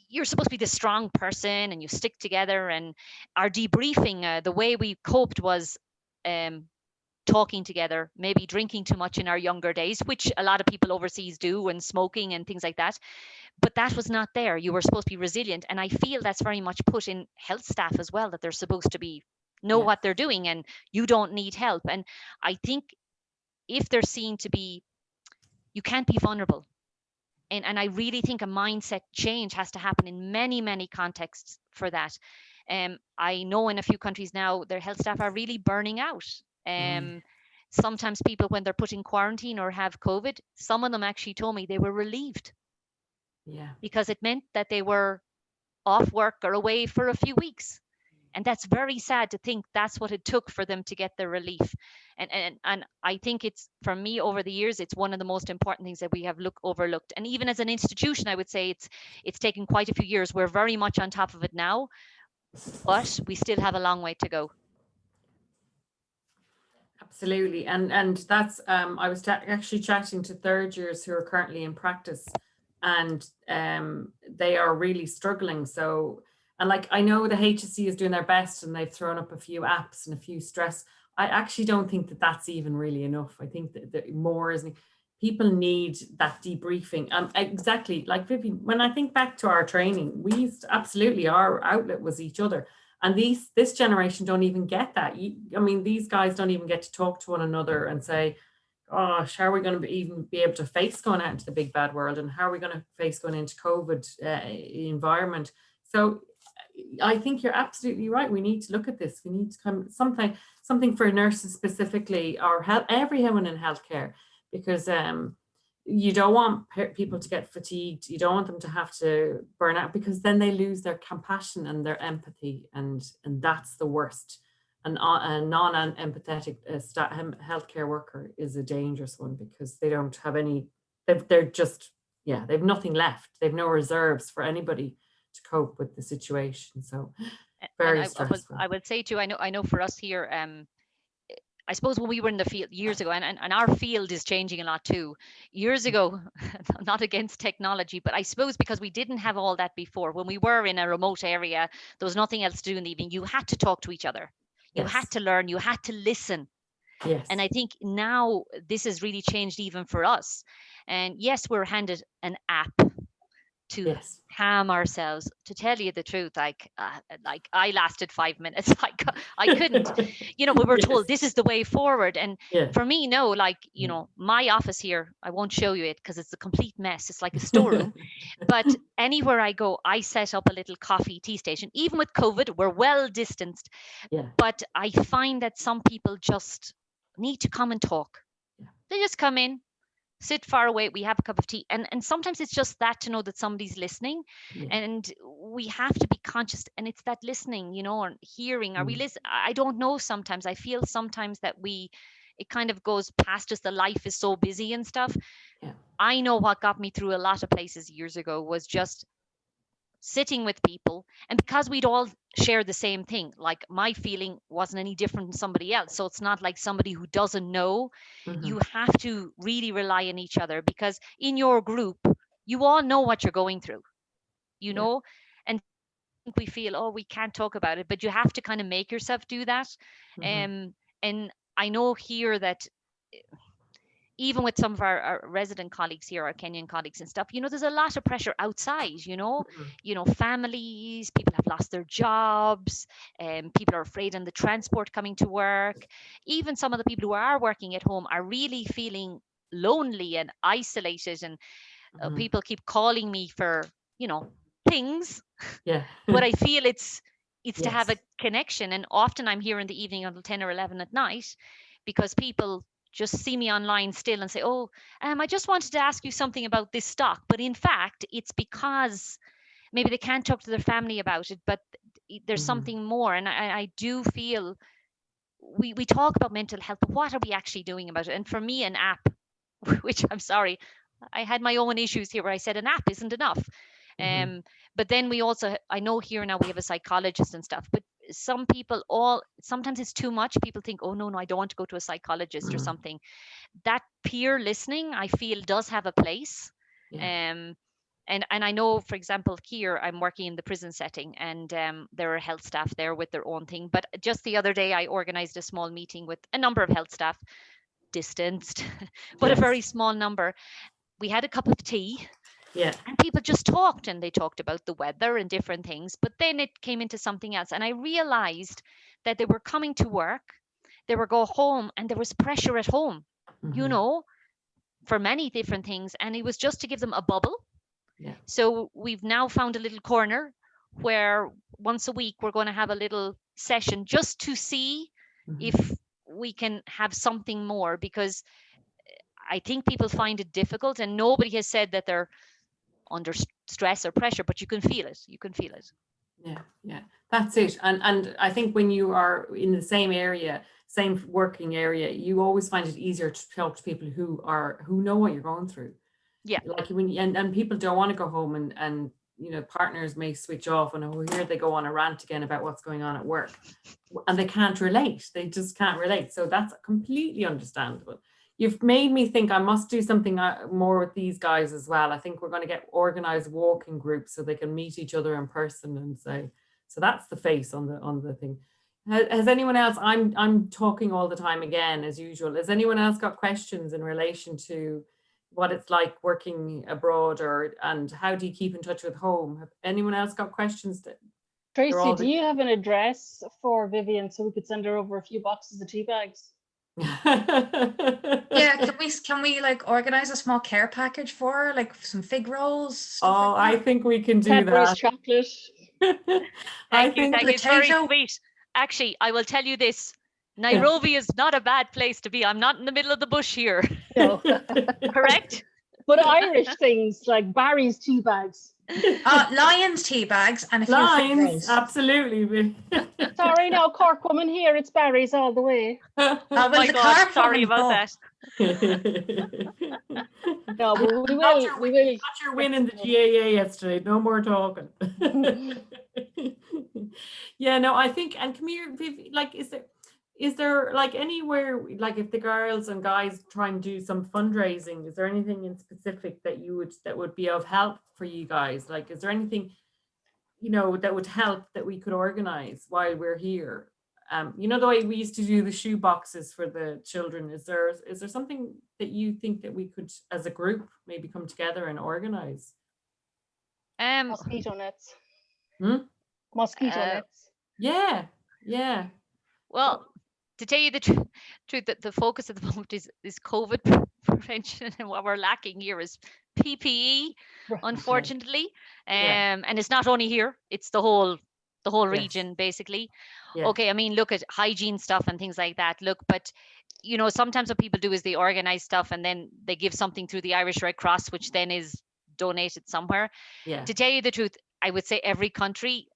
S2: you're supposed to be the strong person and you stick together. And our debriefing, the way we coped was talking together, maybe drinking too much in our younger days, which a lot of people overseas do, and smoking and things like that. But that was not there. You were supposed to be resilient. And I feel that's very much put in health staff as well, that they're supposed to be know what they're doing and you don't need help. And I think if they're seen to be, you can't be vulnerable. And I really think a mindset change has to happen in many, many contexts for that. I know in a few countries now, their health staff are really burning out. Sometimes people, when they're put in quarantine or have COVID, some of them actually told me they were relieved. Yeah. Because it meant that they were off work or away for a few weeks. And that's very sad to think that's what it took for them to get the relief. And I think it's, for me over the years, it's one of the most important things that we have overlooked. And even as an institution, I would say it's taken quite a few years. We're very much on top of it now, but we still have a long way to go.
S1: Absolutely. And that's, I was actually chatting to third years who are currently in practice, and they are really struggling. So And like, I know the HSC is doing their best and they've thrown up a few apps and a few stress. I actually don't think that that's even really enough. I think that more is, people need that debriefing. Exactly, like Vivien, when I think back to our training, we used to, absolutely, our outlet was each other. And this generation don't even get that. I mean, these guys don't even get to talk to one another and say, gosh, how are we going to even be able to face going out into the big bad world? And how are we going to face going into COVID environment? So I think you're absolutely right. We need to look at this. We need to come something for nurses specifically, or everyone in healthcare, because you don't want people to get fatigued. You don't want them to have to burn out, because then they lose their compassion and their empathy, and that's the worst. A non-empathetic healthcare worker is a dangerous one, because they don't have any. They're just, yeah, they've nothing left. They've no reserves for anybody to cope with the situation. So very stressful.
S2: I would say too, I know for us here, I suppose when we were in the field years ago, and our field is changing a lot too. Years ago, not against technology, but I suppose because we didn't have all that before, when we were in a remote area, there was nothing else to do in the evening. You had to talk to each other. You
S1: Yes.
S2: had to learn, you had to listen.
S1: Yes.
S2: And I think now this has really changed even for us. And yes, we're handed an app to
S1: Yes.
S2: calm ourselves. To tell you the truth, like I lasted 5 minutes. I couldn't, we were
S1: Yes.
S2: told this is the way forward. And
S1: Yeah.
S2: for me, no, like, my office here, I won't show you it because it's a complete mess. It's like a storeroom. But anywhere I go, I set up a little coffee tea station. Even with COVID, we're well distanced.
S1: Yeah.
S2: But I find that some people just need to come and talk.
S1: Yeah.
S2: They just come in, sit far away, we have a cup of tea, and sometimes it's just that, to know that somebody's listening.
S1: Yeah.
S2: And we have to be conscious, and it's that listening, or hearing. Are we listening? I don't know. Sometimes I feel sometimes that it kind of goes past us. The life is so busy and stuff.
S1: Yeah.
S2: I know what got me through a lot of places years ago was just sitting with people, and because we'd all share the same thing, like my feeling wasn't any different than somebody else, so it's not like somebody who doesn't know. You have to really rely on each other, because in your group you all know what you're going through, know. And we feel, oh, we can't talk about it, but you have to kind of make yourself do that. And I know here that even with some of our resident colleagues here, our Kenyan colleagues and stuff, there's a lot of pressure outside, families, people have lost their jobs, people are afraid on the transport coming to work. Even some of the people who are working at home are really feeling lonely and isolated, and people keep calling me for, things.
S1: Yeah.
S2: But I feel it's
S1: Yes.
S2: to have a connection. And often I'm here in the evening until 10 or 11 at night, because people just see me online still and say, oh, I just wanted to ask you something about this stock. But in fact, it's because maybe they can't talk to their family about it, but there's something more. And I do feel we talk about mental health, but what are we actually doing about it? And for me, an app, which I'm sorry, I had my own issues here where I said an app isn't enough. But then we also, I know here now we have a psychologist and stuff, but some people sometimes it's too much. People think, oh no, I don't want to go to a psychologist or something. That peer listening, I feel, does have a place. And I know, for example, here I'm working in the prison setting, and there are health staff there with their own thing. But just the other day, I organized a small meeting with a number of health staff, distanced, but a very small number. We had a cup of tea.
S1: Yeah.
S2: And people just talked, and they talked about the weather and different things. But then it came into something else. And I realized that they were coming to work, they were go home, and there was pressure at home, for many different things. And it was just to give them a bubble.
S1: Yeah.
S2: So we've now found a little corner where once a week we're going to have a little session just to see if we can have something more, because I think people find it difficult, and nobody has said that they're under stress or pressure, but you can feel it.
S1: Yeah, that's it. And I think when you are in the same area, same working area, you always find it easier to talk to people who know what you're going through.
S2: Yeah.
S1: Like and people don't want to go home, and partners may switch off, and here they go on a rant again about what's going on at work, and they can't relate. They just can't relate. So that's completely understandable. You've made me think I must do something more with these guys as well. I think we're going to get organized walking groups so they can meet each other in person and say, So that's the face on the thing. Has anyone else, I'm talking all the time again, as usual. Has anyone else got questions in relation to what it's like working abroad, and how do you keep in touch with home? Have anyone else got questions?
S3: Tracy, do you have an address for Vivien so we could send her over a few boxes of tea bags?
S5: Yeah, can we like organize a small care package for her, like some fig rolls?
S1: Oh,
S5: like
S1: I think we can do
S3: Cadbury's
S1: that.
S3: chocolate.
S2: Thank you. It's very
S5: potato.
S2: sweet. Actually, I will tell you this. Nairobi is not a bad place to be. I'm not in the middle of the bush here.
S3: No.
S2: Correct?
S3: But Irish things like Barry's tea bags.
S5: Lions tea bags and a few fig
S1: Lions,
S5: rolls.
S1: absolutely.
S3: Sorry, no, Cork woman here. It's Barry's all the way.
S5: Oh,
S2: Oh
S5: well,
S2: my
S5: the
S2: God,
S5: Cork
S2: sorry
S5: woman,
S2: about
S5: oh.
S2: that.
S3: No, but we will.
S1: You got your win in the GAA yesterday. No more talking. Yeah, no, I think, and come here, Viv, like, is there like anywhere, like if the girls and guys try and do some fundraising, is there anything in specific that would be of help for you guys? Like, is there anything, that would help that we could organize while we're here? The way we used to do the shoe boxes for the children, is there something that you think that we could, as a group, maybe come together and organize?
S3: Mosquito nets. Mosquito nets.
S1: Yeah.
S2: Well, to tell you the truth, the focus at the moment is COVID prevention, and what we're lacking here is PPE, unfortunately. And it's not only here, it's the whole region, basically.
S1: Yeah.
S2: Okay, I mean, look at hygiene stuff and things like that. Look, but sometimes what people do is they organize stuff and then they give something through the Irish Red Cross, which then is donated somewhere.
S1: Yeah.
S2: To tell you the truth, I would say every country,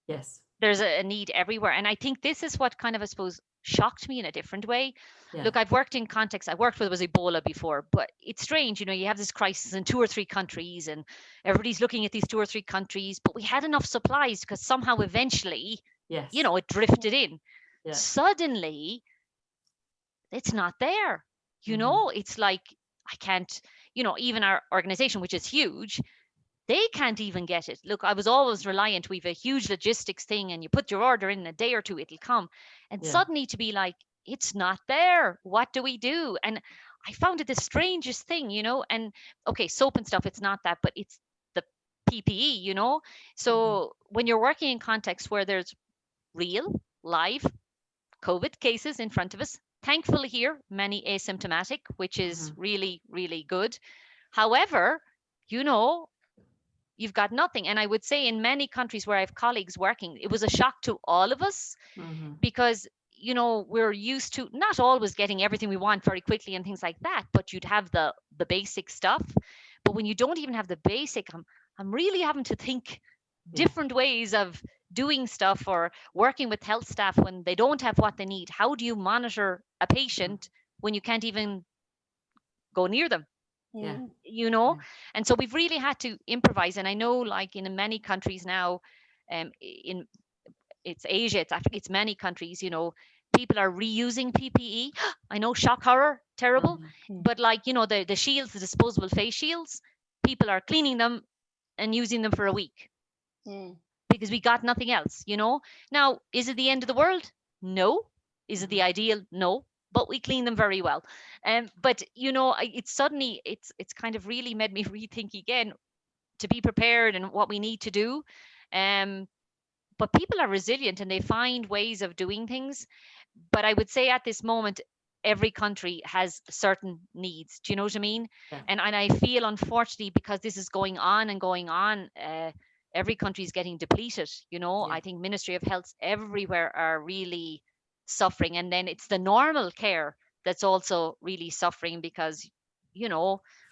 S1: Yes.
S2: there's a need everywhere. And I think this is what kind of, I suppose, shocked me in a different way.
S1: Yeah.
S2: Look, I've worked in contexts. I worked with was Ebola before, but it's strange, you have this crisis in 2 or 3 countries and everybody's looking at these 2 or 3 countries, but we had enough supplies because somehow eventually,
S1: Yes.
S2: it drifted in.
S1: Yeah.
S2: Suddenly, it's not there. It's like, I can't, even our organization, which is huge, they can't even get it. Look, I was always reliant. We've a huge logistics thing and you put your order in a day or 2, it'll come. And suddenly to be like, it's not there. What do we do? And I found it the strangest thing, and okay, soap and stuff, it's not that, but it's the PPE, So when you're working in contexts where there's real, live COVID cases in front of us, thankfully here, many asymptomatic, which is really, really good. However, you've got nothing. And I would say in many countries where I have colleagues working, it was a shock to all of us because, we're used to not always getting everything we want very quickly and things like that, but you'd have the basic stuff. But when you don't even have the basic, I'm really having to think different ways of doing stuff or working with health staff when they don't have what they need. How do you monitor a patient when you can't even go near them?
S1: Yeah.
S2: And so we've really had to improvise. And I know, like in many countries now, it's Asia, it's Africa, it's many countries, people are reusing PPE. I know, shock horror, terrible. But like, the shields, the disposable face shields, people are cleaning them and using them for a week because we got nothing else, Now, is it the end of the world? No. Is it the ideal? No. But we clean them very well. But it's suddenly it's kind of really made me rethink again to be prepared and what we need to do. But people are resilient and they find ways of doing things. But I would say at this moment, every country has certain needs. Do you know what I mean?
S1: Yeah.
S2: And I feel, unfortunately, because this is going on and going on, every country is getting depleted. I think Ministry of Health everywhere are really suffering. And then it's the normal care that's also really suffering because,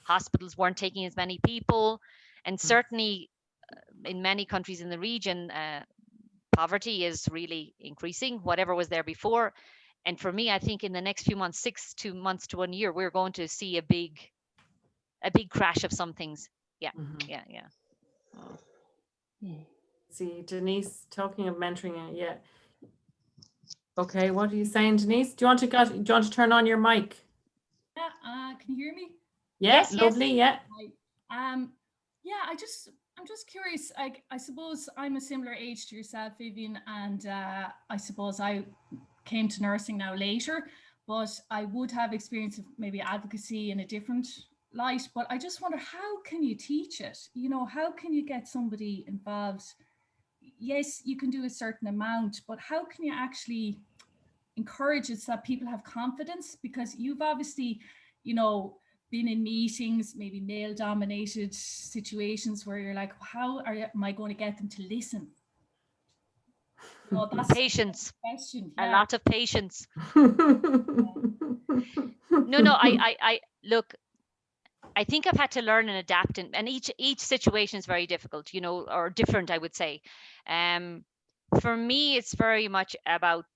S2: hospitals weren't taking as many people. And certainly in many countries in the region, poverty is really increasing, whatever was there before. And for me, I think in the next few months, 6 months to 1 year, we're going to see a big crash of some things. Yeah.
S1: See, Denise, talking of mentoring, Okay, what are you saying, Denise? Do you want to turn on your mic?
S6: Yeah, can you hear me?
S1: Yeah, yes, lovely, yes.
S6: Yeah. Yeah, I'm just curious, like, I suppose I'm a similar age to yourself, Vivien, and I suppose I came to nursing now later, but I would have experience of maybe advocacy in a different light. But I just wonder, how can you teach it? You know, how can you get somebody involved? Yes, you can do a certain amount, but how can you actually encourage it so that people have confidence? Because you've obviously, you know, been in meetings, maybe male dominated situations where you're like, am I going to get them to listen? No, that's
S2: Patience.
S6: a question.
S2: A
S6: Yeah.
S2: lot of patience. No, I look, I think I've had to learn and adapt, and each situation is very difficult, you know, or different, I would say. For me, it's very much about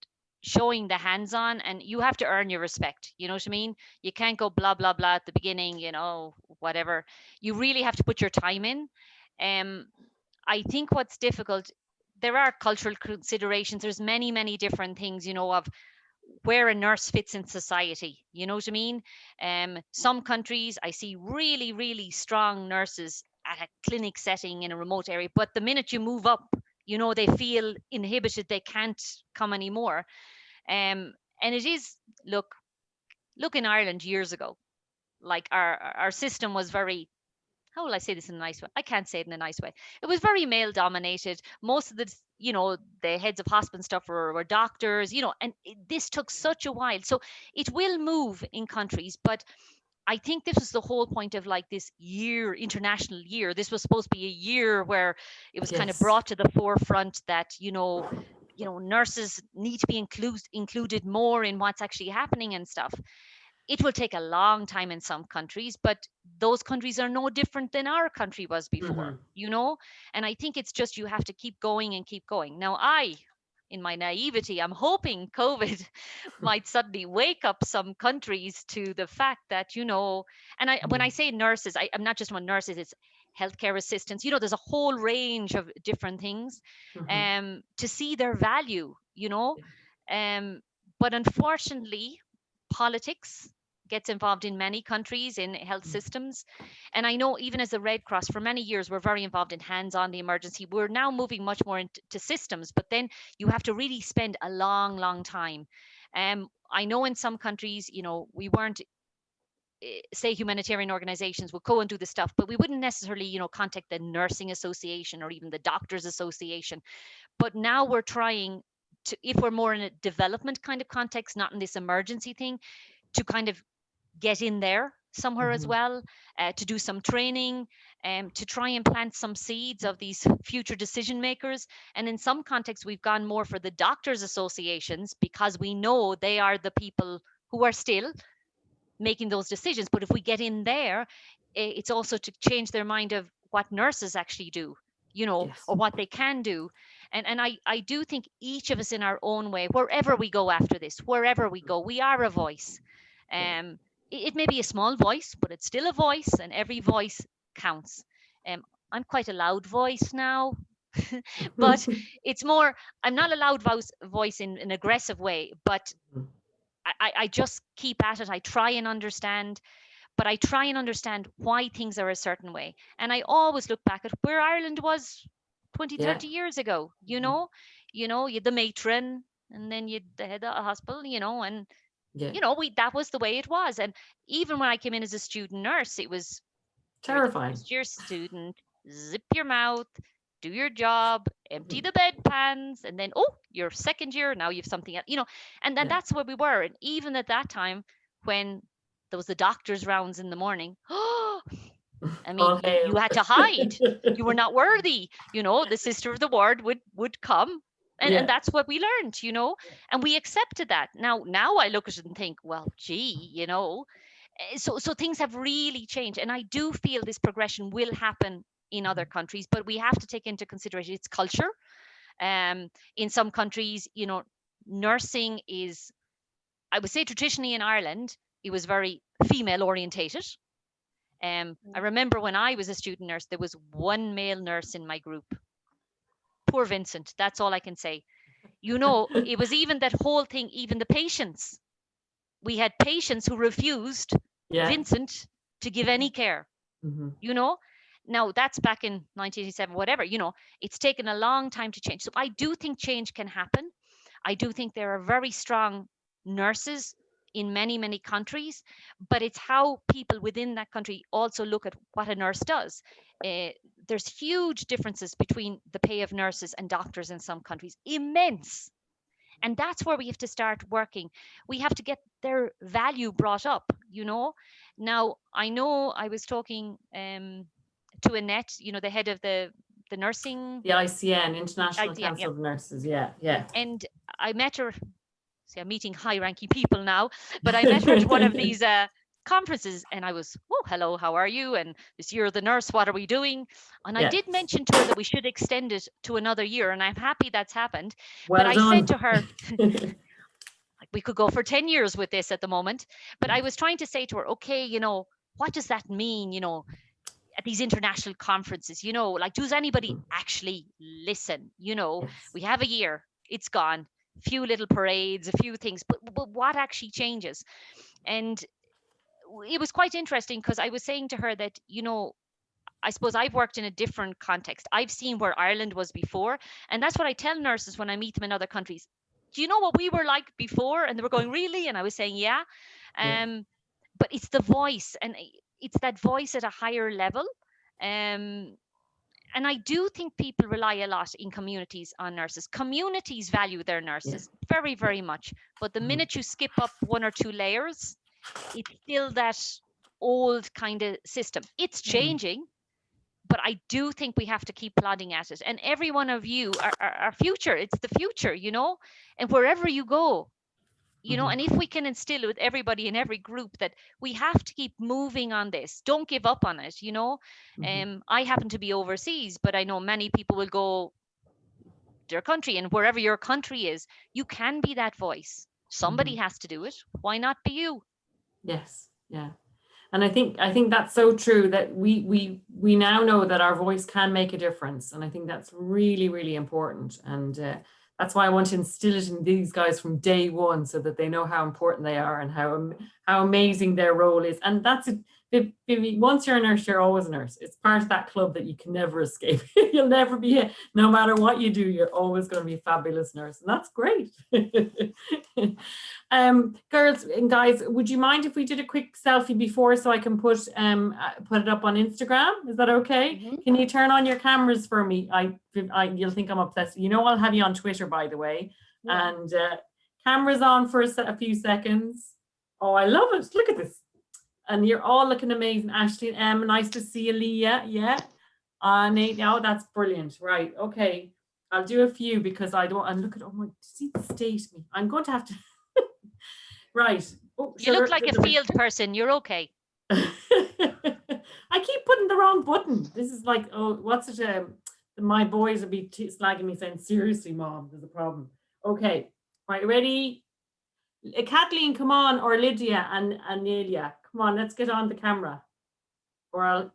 S2: showing the hands-on, and you have to earn your respect. You know what I mean? You can't go blah blah blah at the beginning, you know, whatever. You really have to put your time in. I think what's difficult, there are cultural considerations. There's many different things, you know, of where a nurse fits in society. You know what I mean? Some countries I see really strong nurses at a clinic setting in a remote area, but the minute you move up, you know, they feel inhibited. They can't come anymore. And it is, look in Ireland years ago, like our system was very, how will I say this in a nice way? I can't say it in a nice way. It was very male dominated. Most of the, you know, the heads of hospital and stuff were doctors, you know, and this took such a while. So it will move in countries, but I think this was the whole point of like this year, international year. This was supposed to be a year where it was kind of brought to the forefront that, you know, nurses need to be included more in what's actually happening and stuff. It will take a long time in some countries, but those countries are no different than our country was before, you know? And I think it's just, you have to keep going and keep going. Now, in my naivety, I'm hoping COVID might suddenly wake up some countries to the fact that, you know, and when I say nurses, I'm not just on nurses, it's healthcare assistants, you know, there's a whole range of different things, to see their value, you know. But unfortunately, politics gets involved in many countries in health systems. And I know even as the Red Cross, for many years, we're very involved in hands-on the emergency. We're now moving much more into systems, but then you have to really spend a long time. I know in some countries, you know, we weren't, say humanitarian organizations would go and do the stuff, but we wouldn't necessarily, you know, contact the nursing association or even the doctors association. But now we're trying to, if we're more in a development kind of context, not in this emergency thing, to kind of get in there somewhere as well, to do some training, to try and plant some seeds of these future decision makers. And in some contexts, we've gone more for the doctors associations because we know they are the people who are still making those decisions. But if we get in there, it's also to change their mind of what nurses actually do, you know, or what they can do. And I do think each of us in our own way, wherever we go after this, wherever we go, we are a voice. It may be a small voice, but it's still a voice, and every voice counts. I'm quite a loud voice now, but it's more, I'm not a loud voice in an aggressive way, but I just keep at it. I try and understand, but I try and understand why things are a certain way. And I always look back at where Ireland was 20, 30 years ago, you know, you had the matron, and then you the head of the hospital, you know, and you know, that was the way it was. And even when I came in as a student nurse, it was terrifying. First year student, zip your mouth, do your job, empty the bedpans, and then, oh, your second year, now you have something else, you know. And then that's where we were. And even at that time, when there was the doctor's rounds in the morning, I mean, you had to hide. You were not worthy. You know, the sister of the ward would come. And that's what we learned, you know, and we accepted that. Now I look at it and think, well, gee, you know, so things have really changed. And I do feel this progression will happen in other countries, but we have to take into consideration its culture. In some countries, you know, nursing is, I would say traditionally in Ireland, it was very female orientated. I remember when I was a student nurse, there was one male nurse in my group. Poor Vincent, that's all I can say. You know, it was even that whole thing, even the patients. We had patients who refused Vincent to give any care, you know? Now that's back in 1987, whatever, it's taken a long time to change. So I do think change can happen. I do think there are very strong nurses in many, many countries, but it's how people within that country also look at what a nurse does. There's huge differences between the pay of nurses and doctors in some countries, immense. And that's where we have to start working. We have to get their value brought up, Now, I know I was talking to Annette, the head of the nursing.
S1: The ICN, International
S2: ICN,
S1: Council
S2: yeah.
S1: of Nurses, yeah.
S2: And I met her, see, I'm meeting high-ranking people now, but I met her at one of these conferences, and I was, oh, hello, how are you? And this year the nurse, what are we doing? And I did mention to her that we should extend it to another year, and I'm happy that's happened.
S1: Well
S2: but
S1: done.
S2: I said to her, we could go for 10 years with this at the moment. But I was trying to say to her, okay, what does that mean, at these international conferences, like, does anybody actually listen?
S1: Yes.
S2: We have a year, it's gone, few little parades, a few things, but what actually changes? And it was quite interesting, because I was saying to her that, I suppose I've worked in a different context. I've seen where Ireland was before. And that's what I tell nurses when I meet them in other countries. Do you know what we were like before? And they were going, really? And I was saying, yeah. But it's the voice, and it's that voice at a higher level. And I do think people rely a lot in communities on nurses. Communities value their nurses very, very much. But the minute you skip up one or two layers, it's still that old kind of system. It's changing, but I do think we have to keep plodding at it. And every one of you are future. It's the future, and wherever you go, and if we can instill with everybody in every group that we have to keep moving on this, don't give up on it, I happen to be overseas, but I know many people will go to their country, and wherever your country is, you can be that voice. Somebody has to do it. Why not be you?
S1: Yes, yeah. And I think that's so true, that we now know that our voice can make a difference. And I think that's really, really important. And that's why I want to instill it in these guys from day one, so that they know how important they are and how amazing their role is. And that's it. Once you're a nurse, you're always a nurse. It's part of that club that you can never escape. You'll never be it. No matter what you do, you're always going to be a fabulous nurse. And that's great. Girls and guys, would you mind if we did a quick selfie before, so I can put it up on Instagram? Is that okay? Can you turn on your cameras for me? You'll think I'm obsessed. I'll have you on Twitter, by the way. And cameras on for a few seconds. Oh, I love it. Look at this. And you're all looking amazing. Ashley and Em, nice to see you, Leah. Yeah. Nate, that's brilliant. Right. Okay. I'll do a few, because I don't, and look at, see the state of me. I'm going to have to, right. Oh,
S2: you look like a field person. You're okay.
S1: I keep putting the wrong button. This is like, what's it? My boys will be slagging me saying, seriously, Mom, there's a problem. Okay. Right. Ready? Kathleen, come on, or Lydia and Nelia. Come on, let's get on the camera. Or I'll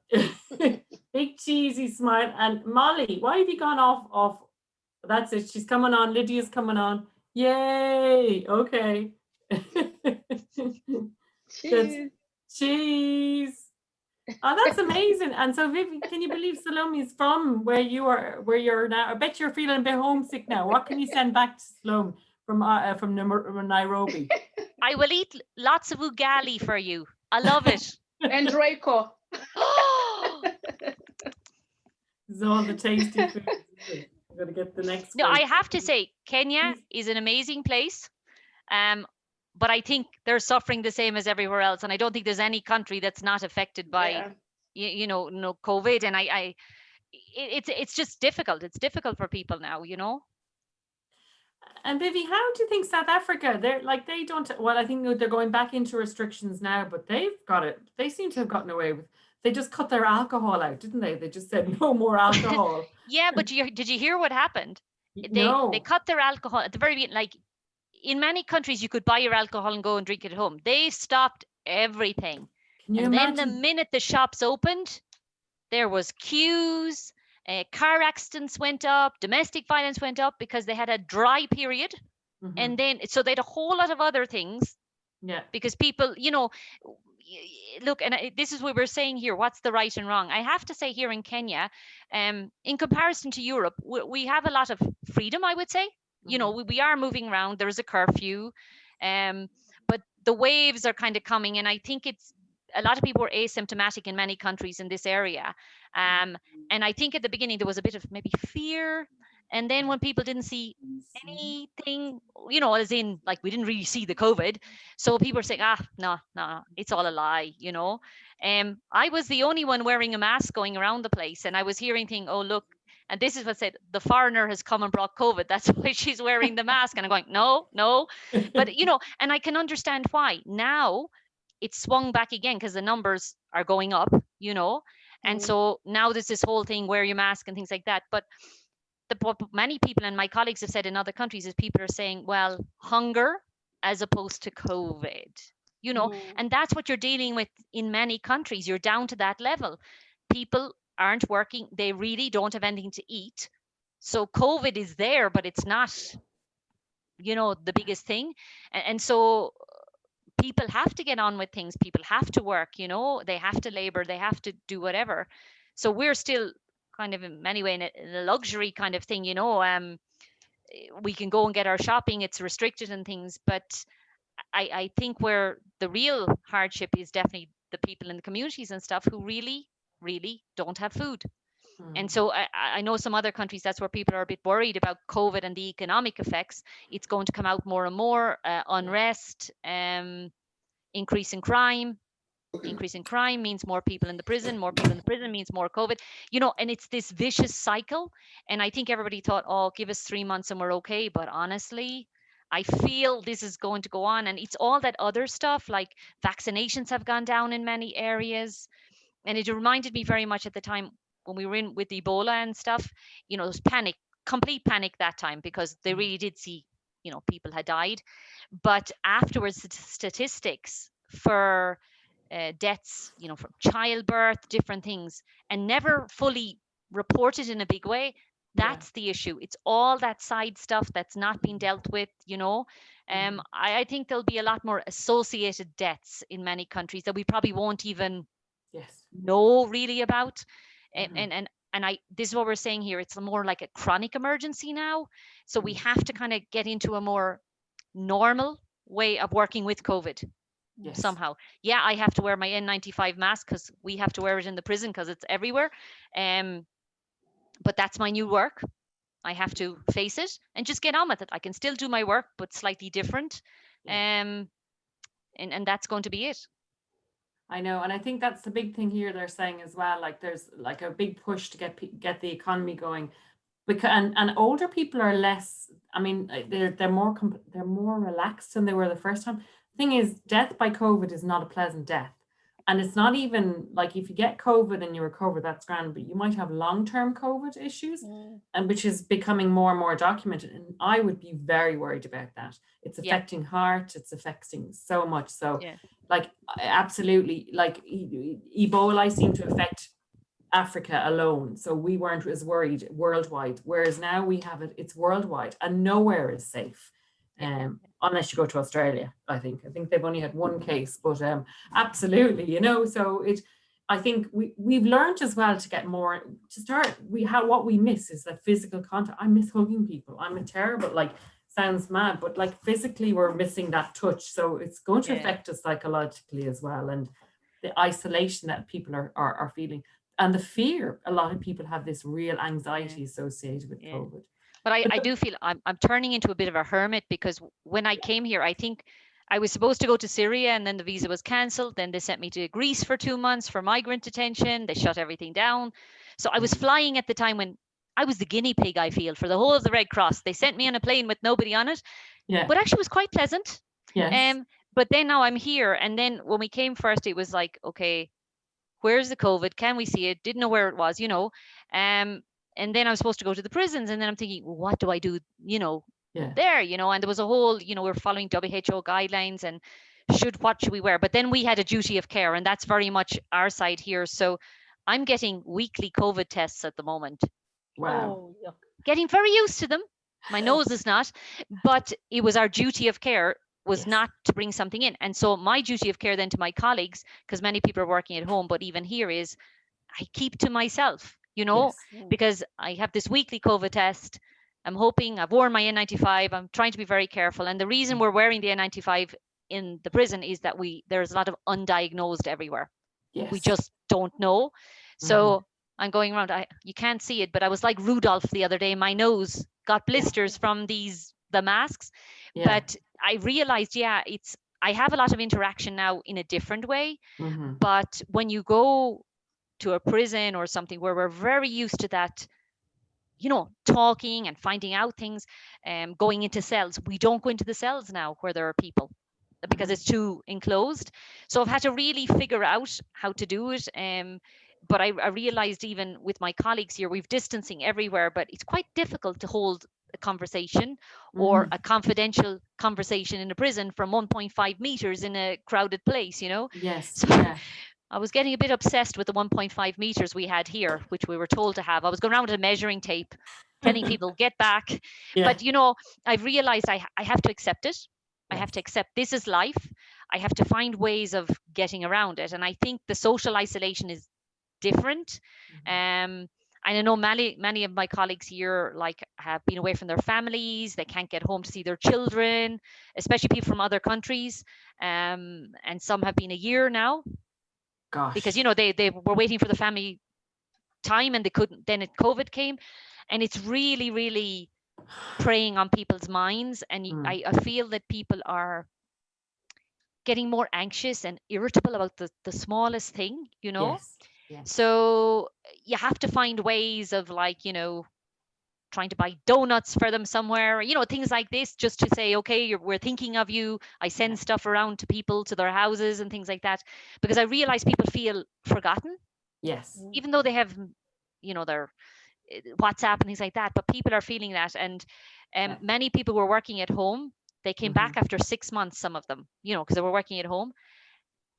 S1: big cheesy smile. And Molly, why have you gone off? That's it. She's coming on. Lydia's coming on. Yay. Okay. Cheese. Oh, that's amazing. And so, Viv, can you believe Salome's from where you're now? I bet you're feeling a bit homesick now. What can you send back to Salome from Nairobi?
S2: I will eat lots of ugali for you. I love it.
S4: And Draco.
S1: This is all the tasty food. I'm going to get the next one.
S2: I have to say, Kenya is an amazing place. But I think they're suffering the same as everywhere else. And I don't think there's any country that's not affected by, COVID. And it's just difficult. It's difficult for people now,
S1: And Vivi, how do you think South Africa, I think they're going back into restrictions now, but they've got it. They seem to have gotten away with, they just cut their alcohol out, didn't they? They just said no more alcohol.
S2: Yeah, but did you hear what happened? They cut their alcohol at the very beginning. Like, in many countries, you could buy your alcohol and go and drink it at home. They stopped everything. And then the minute the shops opened, there was queues. Car accidents went up, domestic violence went up, because they had a dry period. And then, so they had a whole lot of other things.
S1: Yeah.
S2: Because people, look, and this is what we're saying here, what's the right and wrong? I have to say here in Kenya, in comparison to Europe, we have a lot of freedom, I would say. You know, we are moving around, there is a curfew, but the waves are kind of coming, and I think it's, a lot of people were asymptomatic in many countries in this area. And I think at the beginning there was a bit of maybe fear. And then when people didn't see anything, you know, as in like we didn't really see the COVID. So people were saying, no, it's all a lie, you know. I was the only one wearing a mask going around the place. And I was hearing things, oh, look, and this is what said, the foreigner has come and brought COVID. That's why she's wearing the mask. And I'm going, no. But, you know, and I can understand why. Now it's swung back again because the numbers are going up, you know. And so now there's this whole thing, wear your mask and things like that. But what many people and my colleagues have said in other countries is people are saying, well, hunger as opposed to COVID, you know, and that's what you're dealing with in many countries. You're down to that level. People aren't working. They really don't have anything to eat. So COVID is there, but it's not, you know, the biggest thing. And so people have to get on with things. People have to work, you know, they have to labor, they have to do whatever. So we're still kind of in many ways in a luxury kind of thing, you know. We can go and get our shopping, it's restricted and things, but I think where the real hardship is definitely the people in the communities and stuff who really don't have food. And so I know some other countries, that's where people are a bit worried about COVID and the economic effects. It's going to come out more and more, unrest, increase in crime. Increase in crime means more people in the prison, more people in the prison means more COVID, you know, and it's this vicious cycle. And I think everybody thought, oh, give us 3 months and we're okay. But honestly, I feel this is going to go on, and it's all that other stuff, like vaccinations have gone down in many areas. And it reminded me very much at the time when we were in with Ebola and stuff, you know, there was panic, complete panic that time, because they really did see, you know, people had died. But afterwards, the statistics for deaths, you know, from childbirth, different things, and never fully reported in a big way. That's the issue. It's all that side stuff that's not being dealt with, you know. I think there'll be a lot more associated deaths in many countries that we probably won't even know really about. And this is what we're saying here. It's more like a chronic emergency now. So we have to kind of get into a more normal way of working with COVID. Somehow. Yeah, I have to wear my N95 mask because we have to wear it in the prison because it's everywhere. But that's my new work. I have to face it and just get on with it. I can still do my work, but slightly different. And that's going to be it.
S1: I know, and I think that's the big thing here. They're saying as well, like there's like a big push to get the economy going, because and older people are less. I mean, they're more relaxed than they were the first time. Thing is, death by COVID is not a pleasant death, and it's not even like if you get COVID and you recover, that's grand, but you might have long-term COVID issues, and which is becoming more and more documented, and I would be very worried about that. It's affecting heart, it's affecting so much. So like absolutely, like Ebola seemed to affect Africa alone, so we weren't as worried worldwide, whereas now we have it's worldwide and nowhere is safe. Unless you go to Australia, I think they've only had one case, but absolutely, you know. So I think we've learned as well to get more to start. What we miss is that physical contact. I miss hugging people. I'm a terrible, like, sounds mad, but like physically we're missing that touch. So it's going to affect us psychologically as well, and the isolation that people are feeling, and the fear. A lot of people have this real anxiety associated with COVID.
S2: But I do feel I'm turning into a bit of a hermit, because when I came here, I think I was supposed to go to Syria and then the visa was cancelled. Then they sent me to Greece for 2 months for migrant detention. They shut everything down. So I was flying at the time when I was the guinea pig, I feel, for the whole of the Red Cross. They sent me on a plane with nobody on it. But actually it was quite pleasant. But then now I'm here. And then when we came first, it was like, okay, where's the COVID? Can we see it? Didn't know where it was, you know. And then I was supposed to go to the prisons, and then I'm thinking, well, what do I do, you know, there, you know. And there was a whole, you know, we're following WHO guidelines and what should we wear? But then we had a duty of care, and that's very much our side here. So I'm getting weekly COVID tests at the moment.
S1: Wow.
S2: Getting very used to them. My nose is not, but it was our duty of care was
S1: Yes.
S2: not to bring something in. And so my duty of care then to my colleagues, because many people are working at home, but even here is I keep to myself, you know,
S1: Yes.
S2: because I have this weekly COVID test. I'm hoping, I've worn my N95. I'm trying to be very careful. And the reason we're wearing the N95 in the prison is that there's a lot of undiagnosed everywhere.
S1: Yes.
S2: We just don't know. So I'm going around, you can't see it, but I was like Rudolph the other day. My nose got blisters from the masks.
S1: Yeah.
S2: But I realized, I have a lot of interaction now in a different way. But when you go to a prison or something where we're very used to that, you know, talking and finding out things, going into cells, we don't go into the cells now where there are people because it's too enclosed. So I've had to really figure out how to do it. But I realized even with my colleagues here, we've distancing everywhere, but it's quite difficult to hold a conversation or a confidential conversation in a prison from 1.5 meters in a crowded place, you know?
S1: Yes.
S2: So I was getting a bit obsessed with the 1.5 meters we had here, which we were told to have. I was going around with a measuring tape, telling people, get back.
S1: Yeah.
S2: But, you know, I've realized I have to accept it. I
S1: Yes.
S2: have to accept this is life. I have to find ways of getting around it. And I think the social isolation is different. And I know many of my colleagues here like have been away from their families. They can't get home to see their children, especially people from other countries. And some have been a year now.
S1: Gosh.
S2: Because, you know, they were waiting for the family time and they couldn't, then COVID came. And it's really, really preying on people's minds. And I feel that people are getting more anxious and irritable about the smallest thing, you know?
S1: Yes. Yes.
S2: So you have to find ways of like, you know, trying to buy donuts for them somewhere, you know, things like this, just to say, okay, we're thinking of you. I send stuff around to people, to their houses and things like that, because I realize people feel forgotten.
S1: Yes.
S2: Even though they have, you know, their WhatsApp and things like that, but people are feeling that. And many people were working at home. They came back after 6 months, some of them, you know, because they were working at home.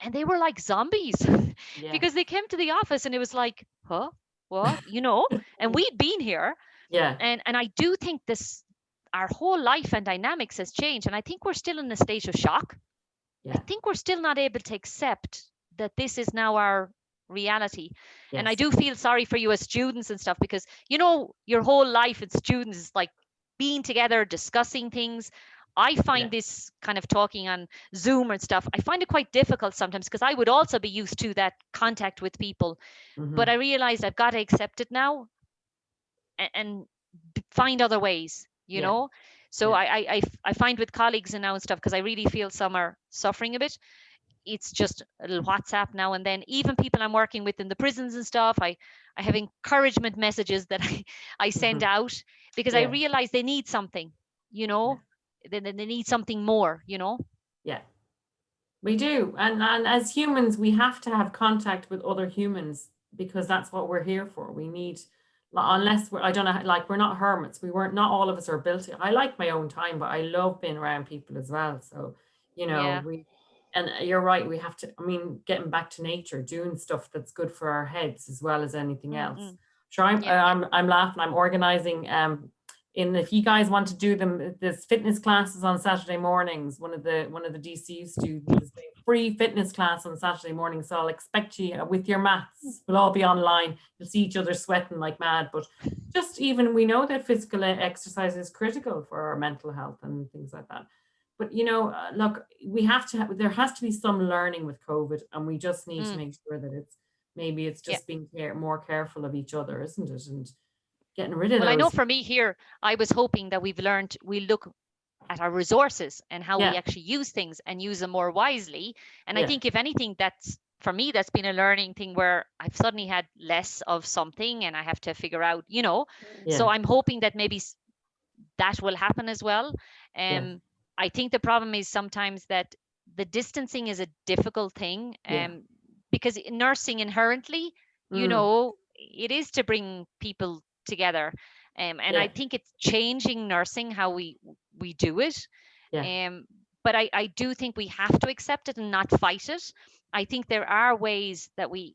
S2: And they were like zombies because they came to the office and it was like, huh, what, you know, and we'd been here.
S1: Yeah.
S2: And I do think our whole life and dynamics has changed. And I think we're still in a state of shock.
S1: Yeah.
S2: I think we're still not able to accept that this is now our reality.
S1: Yes.
S2: And I do feel sorry for you as students and stuff, because, you know, your whole life as students is like being together, discussing things. I find this kind of talking on Zoom and stuff, I find it quite difficult sometimes because I would also be used to that contact with people. But I realized I've got to accept it now and find other ways, you know? So I find with colleagues and now and stuff, because I really feel some are suffering a bit. It's just a little WhatsApp now and then. Even people I'm working with in the prisons and stuff, I have encouragement messages that I send out because I realize they need something, you know? They need something more, you know?
S1: Yeah, we do. And as humans, we have to have contact with other humans because that's what we're here for. We need, unless we're, I don't know, like we're not hermits. Not all of us are built. I like my own time, but I love being around people as well. So, you know, and you're right. We have to, I mean, getting back to nature, doing stuff that's good for our heads as well as anything else. Sure, I'm laughing. I'm organizing, if you guys want to do them, there's fitness classes on Saturday mornings. One of the DCU students is doing free fitness class on Saturday morning. So I'll expect you with your mats. We'll all be online. You'll see each other sweating like mad. But just even, we know that physical exercise is critical for our mental health and things like that. But, you know, look, there has to be some learning with COVID, and we just need to make sure that it's just being more careful of each other, isn't it? And getting rid of those.
S2: I know for me here, I was hoping that we look at our resources and how we actually use things and use them more wisely. And I think if anything, that's been a learning thing where I've suddenly had less of something and I have to figure out, you know, so I'm hoping that maybe that will happen as well. I think the problem is sometimes that the distancing is a difficult thing because nursing inherently, you know, it is to bring people together. And I think it's changing nursing, how we do it. But I do think we have to accept it and not fight it. I think there are ways that we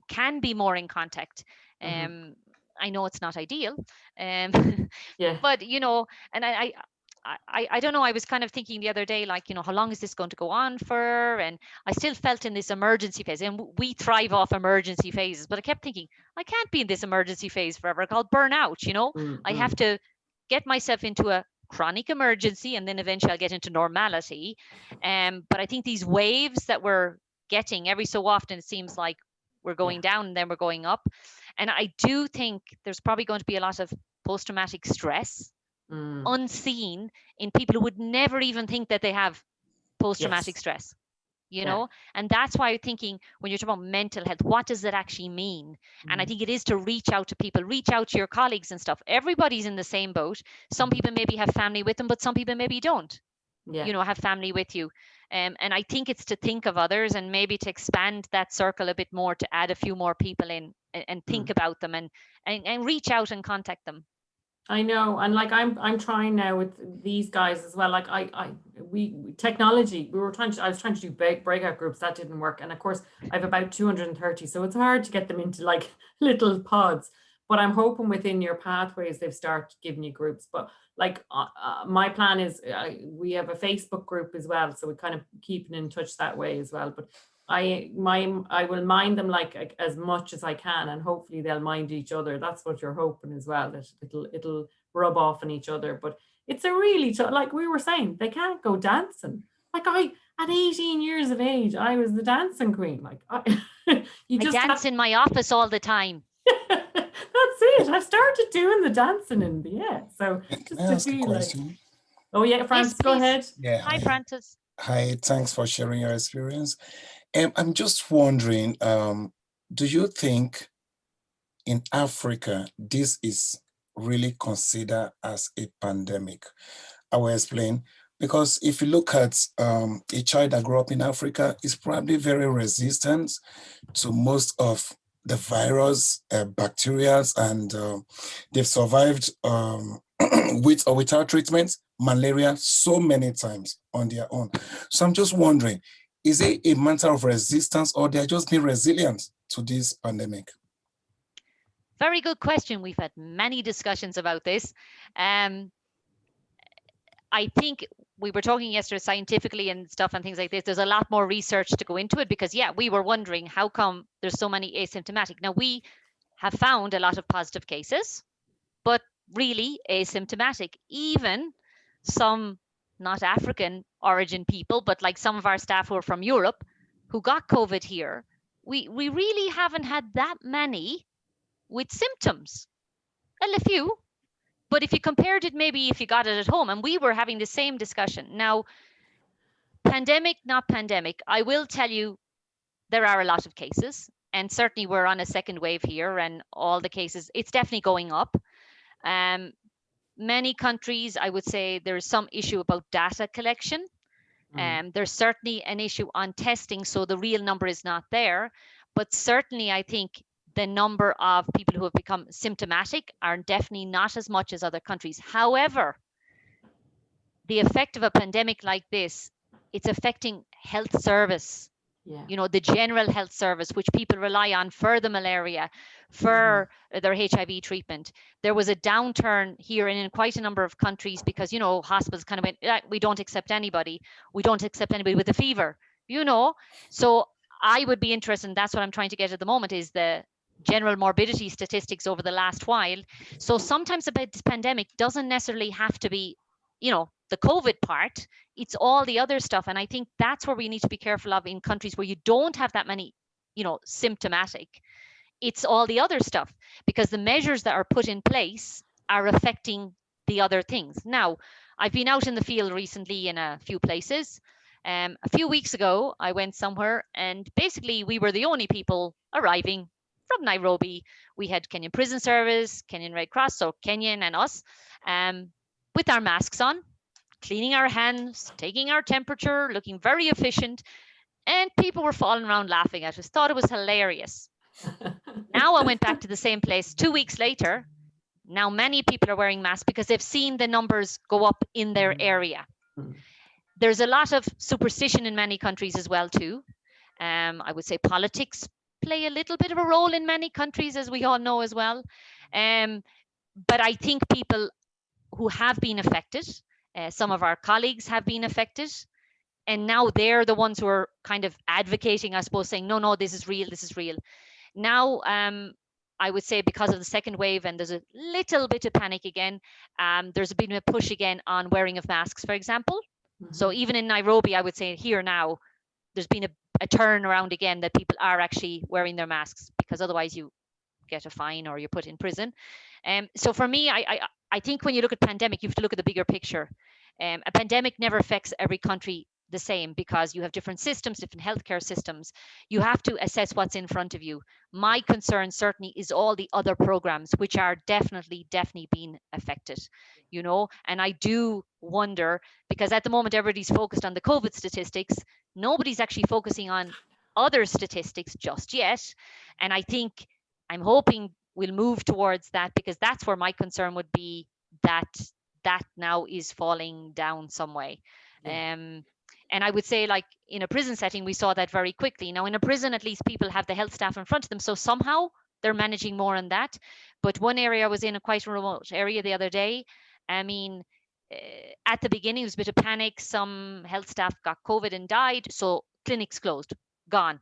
S2: can be more in contact. I know it's not ideal, but, you know, and I don't know, I was kind of thinking the other day, like, you know, how long is this going to go on for? And I still felt in this emergency phase, and we thrive off emergency phases, but I kept thinking, I can't be in this emergency phase forever. I'll burn out, you know. I have to get myself into a chronic emergency, and then eventually I'll get into normality. But I think these waves that we're getting every so often, it seems like we're going down and then we're going up. And I do think there's probably going to be a lot of post-traumatic stress unseen in people who would never even think that they have post-traumatic stress, you know. And that's why I'm thinking, when you're talking about mental health, what does that actually mean? And I think it is to reach out to people, reach out to your colleagues and stuff. Everybody's in the same boat. Some people maybe have family with them, but some people maybe don't, you know, have family with you. And I think it's to think of others and maybe to expand that circle a bit more, to add a few more people in and think about them and reach out and contact them.
S1: I know, and like I'm trying now with these guys as well. Like we technology. I was trying to do breakout groups, that didn't work. And of course, I have about 230, so it's hard to get them into like little pods. But I'm hoping within your pathways they've started giving you groups. But like my plan is we have a Facebook group as well, so we're kind of keeping in touch that way as well. But I will mind them like as much as I can, and hopefully they'll mind each other. That's what you're hoping as well, that it'll rub off on each other. But it's a really like we were saying, they can't go dancing. Like at 18 years of age, I was the dancing queen. Like you just
S2: dance in my office all the time.
S1: That's it. I started doing the dancing in the so just to feel like. Oh yeah, Francis, go ahead.
S7: Yeah.
S2: Hi, Francis.
S7: Hi, thanks for sharing your experience. I'm just wondering, do you think in Africa this is really considered as a pandemic? I will explain. Because if you look at a child that grew up in Africa, is probably very resistant to most of the virus, bacteria, and they've survived with or without treatment, malaria so many times on their own. So I'm just wondering, is it a matter of resistance, or they're just being resilient to this pandemic?
S2: Very good question. We've had many discussions about this. I think we were talking yesterday scientifically and stuff and things like this. There's a lot more research to go into it, because we were wondering how come there's so many asymptomatic. Now, we have found a lot of positive cases, but really asymptomatic. Even some not African origin people, but like some of our staff who are from Europe who got COVID here, we really haven't had that many with symptoms. Well, a few. But if you compared it, maybe if you got it at home, and we were having the same discussion. Now, pandemic, not pandemic, I will tell you there are a lot of cases, and certainly we're on a second wave here, and all the cases, it's definitely going up. Many countries, I would say there's some issue about data collection. There's certainly an issue on testing, so the real number is not there. But certainly I think the number of people who have become symptomatic are definitely not as much as other countries. However, the effect of a pandemic like this, it's affecting health service, you know, the general health service, which people rely on for the malaria, for their HIV treatment. There was a downturn here and in quite a number of countries because, you know, hospitals kind of went, we don't accept anybody. We don't accept anybody with a fever, you know. So I would be interested, and that's what I'm trying to get at the moment, is the general morbidity statistics over the last while. So sometimes about this pandemic doesn't necessarily have to be, you know, the COVID part, it's all the other stuff. And I think that's where we need to be careful of in countries where you don't have that many, you know, symptomatic. It's all the other stuff, because the measures that are put in place are affecting the other things. Now, I've been out in the field recently in a few places. A few weeks ago, I went somewhere and basically we were the only people arriving from Nairobi. We had Kenyan Prison Service, Kenyan Red Cross, so Kenyan and us, with our masks on, cleaning our hands, taking our temperature, looking very efficient. And people were falling around laughing at us, thought it was hilarious. Now I went back to the same place 2 weeks later. Now many people are wearing masks because they've seen the numbers go up in their area. There's a lot of superstition in many countries as well too. I would say politics play a little bit of a role in many countries, as we all know as well. But I think people who have been affected, Some of our colleagues have been affected. And now they're the ones who are kind of advocating, I suppose, saying, no, this is real, this is real. Now, I would say because of the second wave, and there's a little bit of panic again, there's been a push again on wearing of masks, for example. So even in Nairobi, I would say here now, there's been a turn around again that people are actually wearing their masks, because otherwise you get a fine or you're put in prison. So for me, I think when you look at pandemic, you have to look at the bigger picture. A pandemic never affects every country the same, because you have different systems, different healthcare systems. You have to assess what's in front of you. My concern certainly is all the other programs, which are definitely being affected, you know. And I do wonder, because at the moment everybody's focused on the COVID statistics, nobody's actually focusing on other statistics just yet. And I think, I'm hoping we'll move towards that, because that's where my concern would be, that now is falling down some way. And I would say, like in a prison setting, we saw that very quickly. Now in a prison, at least people have the health staff in front of them, so somehow they're managing more on that. But one area, I was in a quite remote area the other day. I mean, at the beginning, there was a bit of panic. Some health staff got COVID and died, so clinics closed, gone,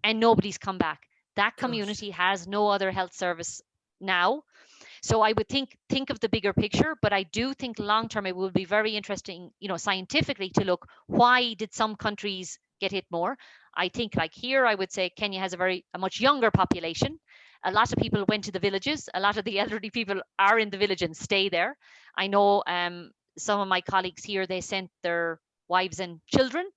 S2: and nobody's come back. That community has no other health service now. So I would think of the bigger picture, but I do think long term it will be very interesting, you know, scientifically, to look, why did some countries get hit more? I think, like here, I would say Kenya has a much younger population. A lot of people went to the villages. A lot of the elderly people are in the village and stay there. I know some of my colleagues here, they sent their wives and children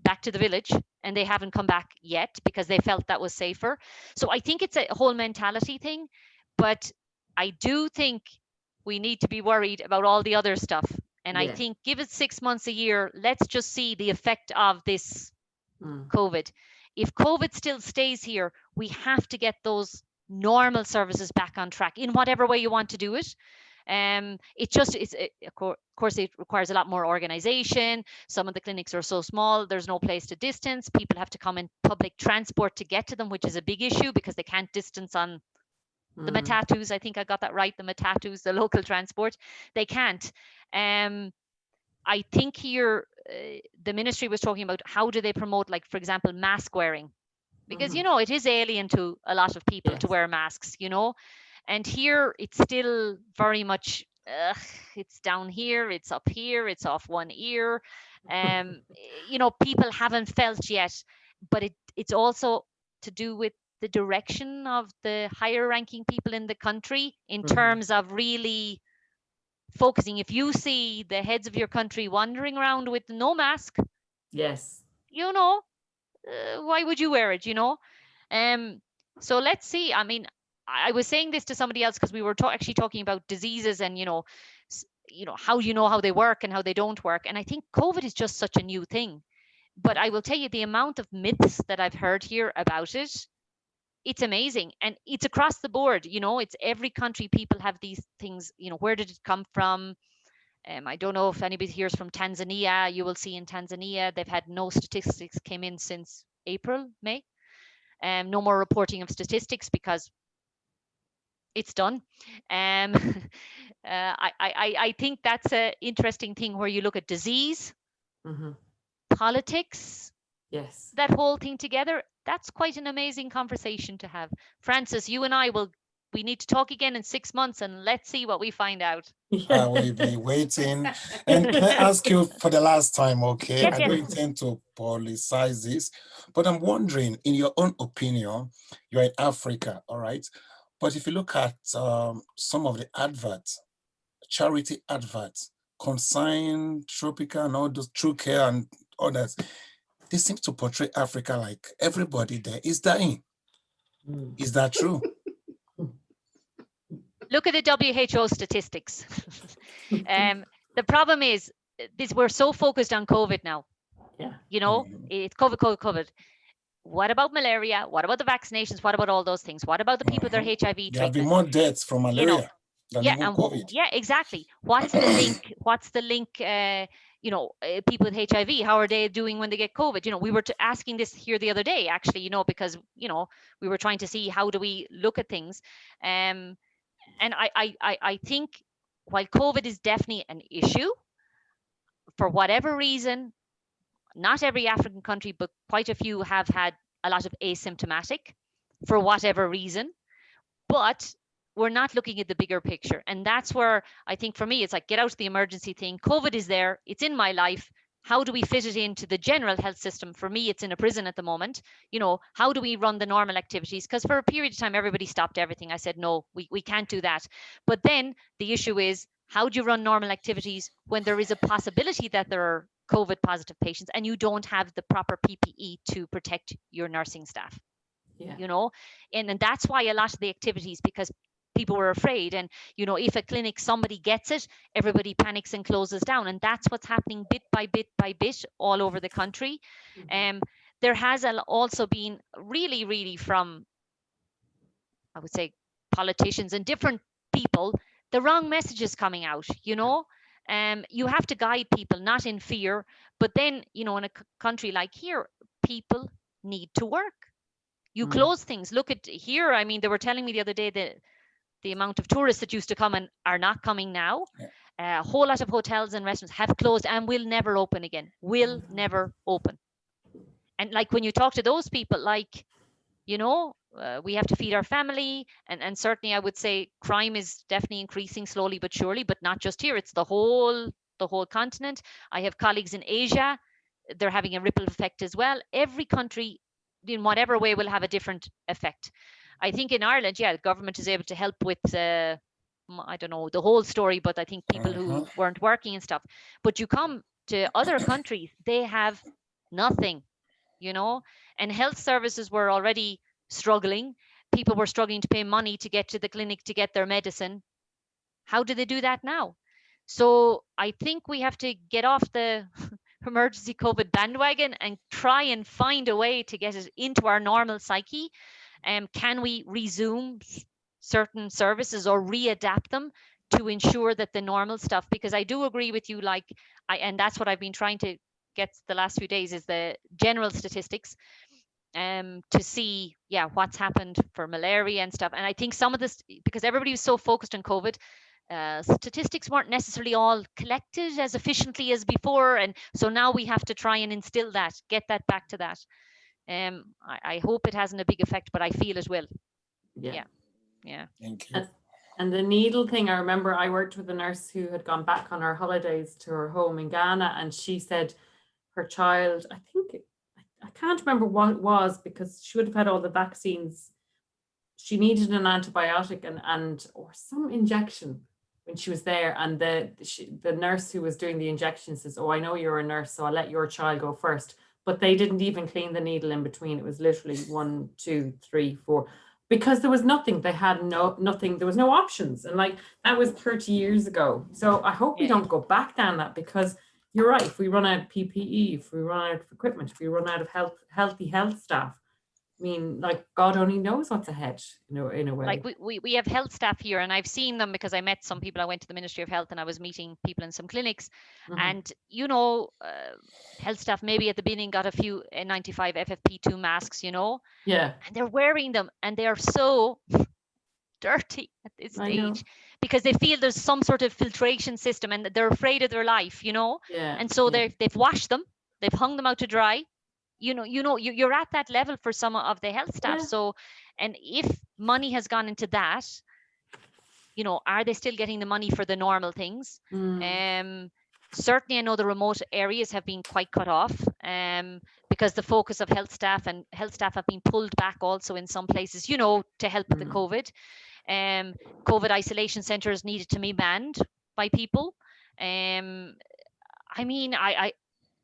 S2: back to the village, and they haven't come back yet because they felt that was safer. So I think it's a whole mentality thing, but I do think we need to be worried about all the other stuff. And I think, give it 6 months, a year, let's just see the effect of this COVID. If COVID still stays here, we have to get those normal services back on track in whatever way you want to do it. Of course, it requires a lot more organization. Some of the clinics are so small, there's no place to distance. People have to come in public transport to get to them, which is a big issue, because they can't distance on the matatus. I think I got that right. The matatus, the local transport, they can't. I think here the ministry was talking about, how do they promote, like, for example, mask wearing, because you know, it is alien to a lot of people to wear masks, you know. And here it's still very much it's down here, it's up here, it's off one ear. You know, people haven't felt yet, but it's also to do with the direction of the higher ranking people in the country in terms of really focusing. If you see the heads of your country wandering around with no mask, you know, why would you wear it, you know? So let's see. I mean, I was saying this to somebody else, because we were actually talking about diseases, and you know, how you know how they work and how they don't work. And I think COVID is just such a new thing. But I will tell you, the amount of myths that I've heard here about it, it's amazing. And it's across the board, you know, it's every country. People have these things, you know, where did it come from? I don't know if anybody here is from Tanzania. You will see in Tanzania, they've had no statistics came in since April, May. No more reporting of statistics, because it's done. I think that's an interesting thing, where you look at disease, politics, that whole thing together. That's quite an amazing conversation to have. Francis, you and we need to talk again in 6 months, and let's see what we find out.
S7: I will be waiting. And can I ask you for the last time, okay?
S2: Yes,
S7: I don't intend to politicize this, but I'm wondering, in your own opinion, you're in Africa, all right? But if you look at some of the adverts, charity adverts, Consign, Tropical, and all those True Care and others, they seem to portray Africa like everybody there is dying. Is that true?
S2: Look at the WHO statistics. The problem is, we're so focused on COVID now. You know, it's COVID. What about malaria? What about the vaccinations? What about all those things? What about the people with their HIV treatment?
S7: There have been more deaths from malaria than even COVID.
S2: Yeah, exactly. What's the link? What's the link? You know, people with HIV, how are they doing when they get COVID? You know, we were asking this here the other day, actually, you know, because, you know, we were trying to see, how do we look at things? And I think while COVID is definitely an issue, for whatever reason, not every African country, but quite a few have had a lot of asymptomatic for whatever reason. But we're not looking at the bigger picture. And that's where I think for me, it's like, get out of the emergency thing. COVID is there. It's in my life. How do we fit it into the general health system? For me, it's in a prison at the moment. How do we run the normal activities? Because for a period of time, everybody stopped everything. I said, no, we can't do that. But then the issue is, how do you run normal activities when there is a possibility that there are COVID positive patients and you don't have the proper PPE to protect your nursing staff? And that's why a lot of the activities, because people were afraid, and if a clinic, somebody gets it, everybody panics and closes down, and that's what's happening bit by bit all over the country. There has also been really from, I would say, politicians and different people, the wrong messages coming out. You have to guide people, not in fear, but then in a country like here, people need to work. You close things. Look at here. I mean, they were telling me the other day that the amount of tourists that used to come and are not coming now. A whole lot of hotels and restaurants have closed and will never open again. Will never open. And like when you talk to those people, like, we have to feed our family. And certainly I would say crime is definitely increasing slowly but surely, but not just here. It's the whole continent. I have colleagues in Asia. They're having a ripple effect as well. Every country, in whatever way, will have a different effect. I think in Ireland, the government is able to help with, I don't know the whole story, but I think people who weren't working and stuff. But you come to other countries, they have nothing, and health services were already struggling. People were struggling to pay money to get to the clinic to get their medicine. How do they do that now? So I think we have to get off the emergency COVID bandwagon and try and find a way to get it into our normal psyche. Can we resume certain services or readapt them to ensure that the normal stuff, because I do agree with you, and that's what I've been trying to get the last few days, is the general statistics to see what's happened for malaria and stuff. And I think some of this, because everybody was so focused on COVID, statistics weren't necessarily all collected as efficiently as before, and so now we have to try and instill that, get that back to that. I hope it hasn't a big effect, but I feel it will. Yeah.
S7: Thank you.
S1: And the needle thing, I remember I worked with a nurse who had gone back on her holidays to her home in Ghana, and she said her child, I can't remember what it was, because she would have had all the vaccines. She needed an antibiotic or some injection when she was there, and the nurse who was doing the injection says, "Oh, I know you're a nurse, so I'll let your child go first." But they didn't even clean the needle in between. It was literally 1, 2, 3, 4, because there was nothing. They had nothing. There was no options, and that was 30 years ago. So I hope we don't go back down that, because you're right. If we run out of PPE, if we run out of equipment, if we run out of healthy health staff, I mean, God only knows what's ahead, in a way.
S2: We have health staff here, and I've seen them because I met some people. I went to the Ministry of Health and I was meeting people in some clinics, and health staff maybe at the beginning got a few N95 FFP2 masks, and they're wearing them and they are so dirty at this stage because they feel there's some sort of filtration system and they're afraid of their life, and so they've washed them, they've hung them out to dry. You're at that level for some of the health staff. So, and if money has gone into that, are they still getting the money for the normal things? Certainly, I know the remote areas have been quite cut off because the focus of health staff have been pulled back also in some places, to help with the COVID. COVID isolation centers needed to be manned by people.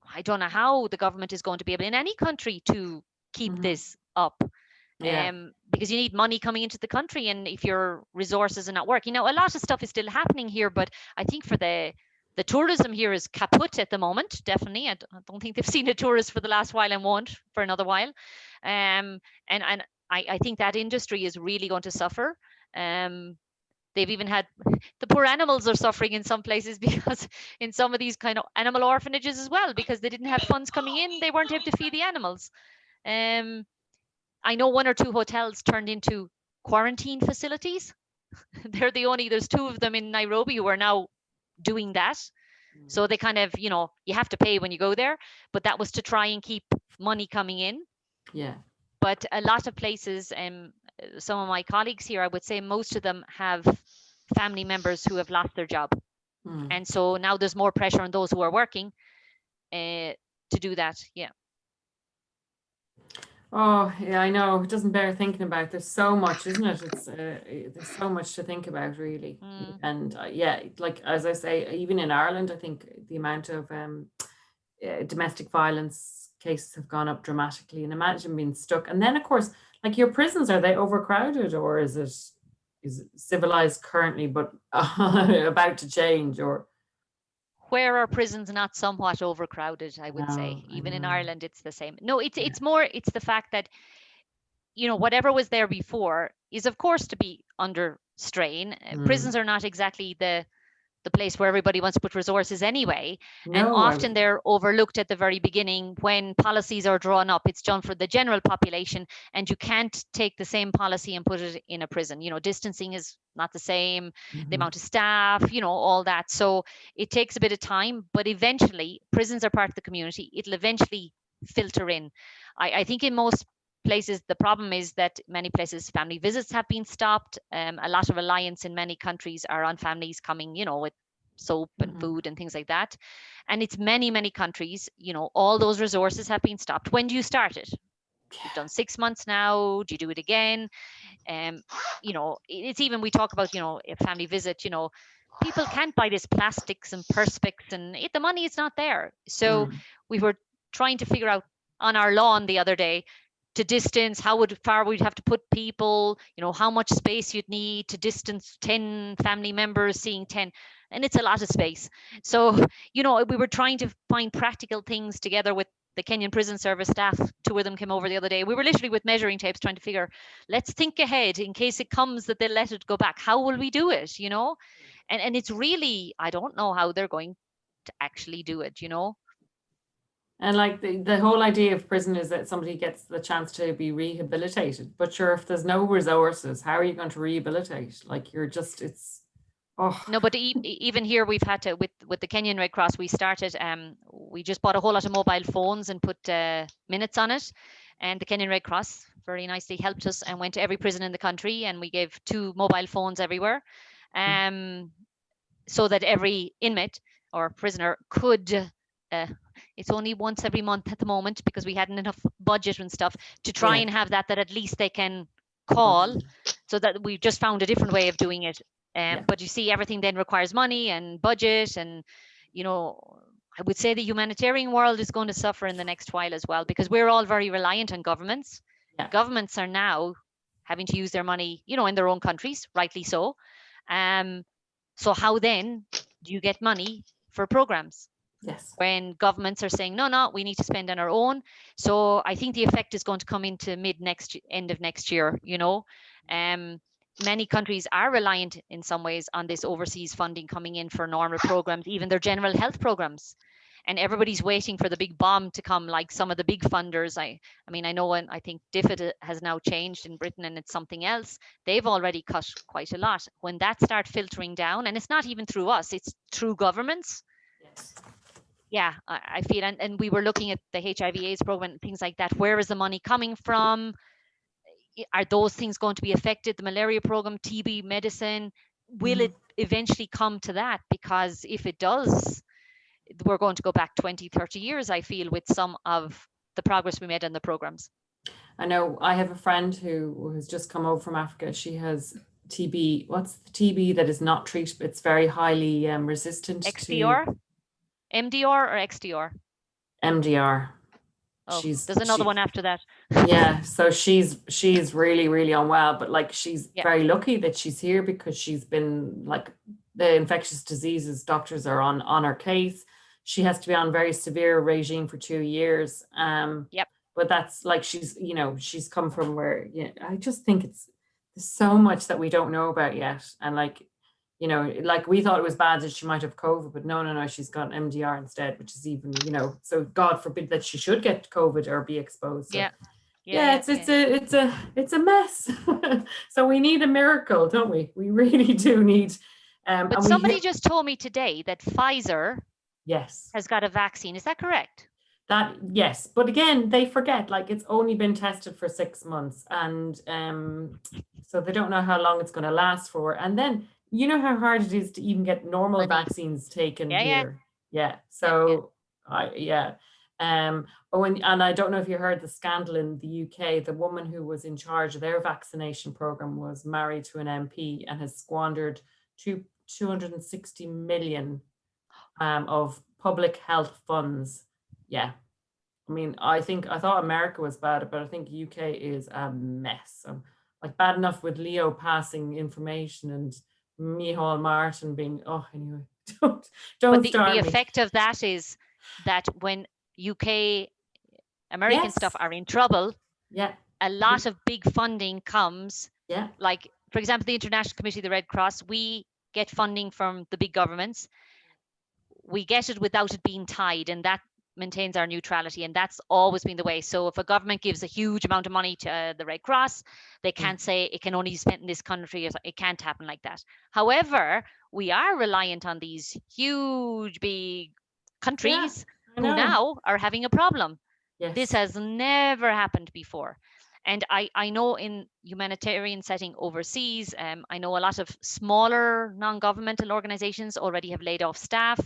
S2: I don't know how the government is going to be able in any country to keep this up, because you need money coming into the country, and if your resources are not working. A lot of stuff is still happening here, but I think for the tourism here is kaput at the moment, definitely. I don't think they've seen a tourist for the last while and won't for another while. And I think that industry is really going to suffer. They've even had, the poor animals are suffering in some places, because in some of these kind of animal orphanages as well, because they didn't have funds coming in, they weren't able to feed the animals. I know 1 or 2 hotels turned into quarantine facilities. There's 2 of them in Nairobi who are now doing that. So they kind of, you know, you have to pay when you go there, but that was to try and keep money coming in.
S1: Yeah.
S2: But a lot of places, some of my colleagues here, I would say most of them have family members who have lost their job. And so now there's more pressure on those who are working to do that. Yeah.
S1: Oh, yeah, I know. It doesn't bear thinking about. There's so much, isn't it? It's there's so much to think about, really. And yeah, like as I say, even in Ireland, I think the amount of domestic violence cases have gone up dramatically. And imagine being stuck. And then, of course, like your prisons, are they overcrowded, or is it civilized currently, but about to change? Or
S2: where are prisons not somewhat overcrowded? I would say even in Ireland, it's the same. No, it's more, it's the fact that, you know, whatever was there before is of course to be under strain. Prisons are not exactly the place where everybody wants to put resources anyway. And often they're overlooked at the very beginning when policies are drawn up. It's done for the general population, and you can't take the same policy and put it in a prison. You know, distancing is not the same, the amount of staff, you know, all that. So it takes a bit of time, but eventually prisons are part of the community. It'll eventually filter in. I think in most places, the problem is that many places family visits have been stopped. A lot of reliance in many countries are on families coming, you know, with soap and food and things like that. And it's many countries, you know, all those resources have been stopped. When do you start it? You've done 6 months now. Do you do it again? You know, it's even, we talk about, you know, a family visit, you know, people can't buy this plastics and perspex, and the money is not there. So we were trying to figure out on our lawn the other day, to distance, how far we'd have to put people, you know, how much space you'd need to distance 10 family members, seeing 10, and it's a lot of space. So, you know, we were trying to find practical things together with the Kenyan Prison Service staff. 2 of them came over the other day. We were literally with measuring tapes trying to figure, let's think ahead in case it comes that they'll let it go back. How will we do it, you know? And it's really, I don't know how they're going to actually do it, you know?
S1: And like the whole idea of prison is that somebody gets the chance to be rehabilitated. But sure, if there's no resources, how are you going to rehabilitate? Like you're just, it's, oh.
S2: No, but even here we've had to, with the Kenyan Red Cross, we started, we just bought a whole lot of mobile phones and put minutes on it. And the Kenyan Red Cross very nicely helped us and went to every prison in the country, and we gave 2 mobile phones everywhere, so that every inmate or prisoner could, it's only once every month at the moment because we hadn't enough budget and stuff to try and have that at least they can call, so that we just found a different way of doing it. But you see, everything then requires money and budget, and, you know, I would say the humanitarian world is going to suffer in the next while as well, because we're all very reliant on governments. Governments are now having to use their money, you know, in their own countries, rightly so. So how then do you get money for programs?
S1: Yes.
S2: When governments are saying, no, we need to spend on our own. So I think the effect is going to come into end of next year, you know. Many countries are reliant in some ways on this overseas funding coming in for normal programs, even their general health programs. And everybody's waiting for the big bomb to come, like some of the big funders. I mean, I know, and I think DFID has now changed in Britain and it's something else. They've already cut quite a lot. When that starts filtering down, and it's not even through us, it's through governments.
S1: Yes.
S2: Yeah, I feel, and we were looking at the HIV/AIDS program and things like that. Where is the money coming from? Are those things going to be affected? The malaria program, TB medicine, will it eventually come to that? Because if it does, we're going to go back 20, 30 years, I feel, with some of the progress we made on the programs.
S1: I know I have a friend who has just come over from Africa. She has TB. What's the TB that is not treated? It's very highly resistant.
S2: XDR?
S1: to
S2: MDR or XDR?
S1: MDR.
S2: Oh, there's another one after that.
S1: Yeah, so she's really unwell, but like she's very lucky that she's here, because she's been, like, the infectious diseases doctors are on her case. She has to be on very severe regime for 2 years. But that's like, she's, you know, she's come from where, I just think there's so much that we don't know about yet. And like, you know, like we thought it was bad that she might have COVID, but no, she's got MDR instead, which is even, you know, so God forbid that she should get COVID or be exposed. So, it's a mess. So we need a miracle, don't we? We really do need.
S2: But somebody just told me today that Pfizer
S1: Yes.
S2: has got a vaccine. Is that correct?
S1: That, yes, but again, they forget, like, it's only been tested for 6 months, and so they don't know how long it's going to last for. And then you know how hard it is to even get normal
S2: Money.
S1: vaccines taken
S2: Yeah, yeah.
S1: here. Yeah.
S2: Yeah,
S1: So oh, and I don't know if you heard the scandal in the UK. The woman who was in charge of their vaccination program was married to an MP and has squandered 260 million of public health funds. Yeah. I mean, I thought America was bad, but I think UK is a mess. Like, bad enough with Leo passing information and Micheál Martin being, anyway, don't
S2: But the
S1: start me.
S2: effect of that is that when UK American
S1: Yes.
S2: stuff are in trouble,
S1: Yeah.
S2: a lot of big funding comes.
S1: Yeah.
S2: Like, for example, the International Committee of the Red Cross, we get funding from the big governments. We get it without it being tied, and that maintains our neutrality, and that's always been the way. So if a government gives a huge amount of money to the Red Cross, they can't say it can only be spent in this country. It can't happen like that. However, we are reliant on these huge big countries who now are having a problem.
S1: Yes.
S2: This has never happened before. And I know in humanitarian setting overseas, I know a lot of smaller non-governmental organizations already have laid off staff.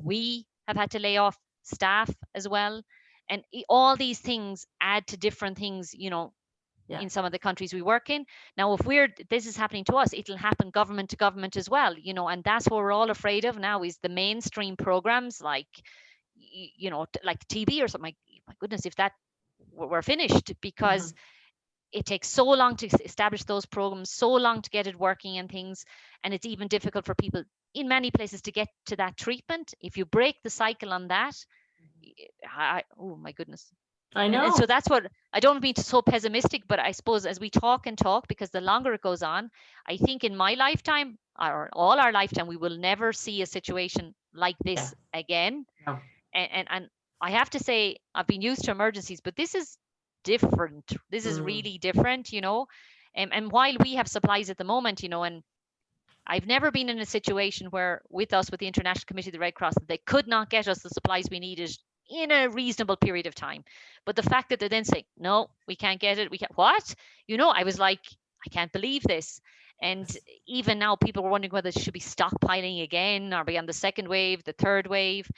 S2: We have had to lay off staff as well. And all these things add to different things, you know, in some of the countries we work in. Now, if this is happening to us, it'll happen government to government as well, you know, and that's what we're all afraid of now is the mainstream programs like, you know, like TB or something. My goodness, if that were finished, because it takes so long to establish those programs, so long to get it working and things, and it's even difficult for people in many places to get to that treatment. If you break the cycle on that, oh my goodness.
S1: I know.
S2: And so that's what, I don't mean to so pessimistic, but I suppose as we talk and talk, because the longer it goes on, I think in my lifetime or all our lifetime, we will never see a situation like this again.
S1: No.
S2: And I have to say, I've been used to emergencies, but this is different. This is really different, you know. And while we have supplies at the moment, you know, and I've never been in a situation where with the International Committee of the Red Cross, they could not get us the supplies we needed in a reasonable period of time. But the fact that they then say, no, we can't get it. We can't, what? You know, I was like, I can't believe this. And even now people were wondering whether they should be stockpiling again or be on the second wave, the third wave.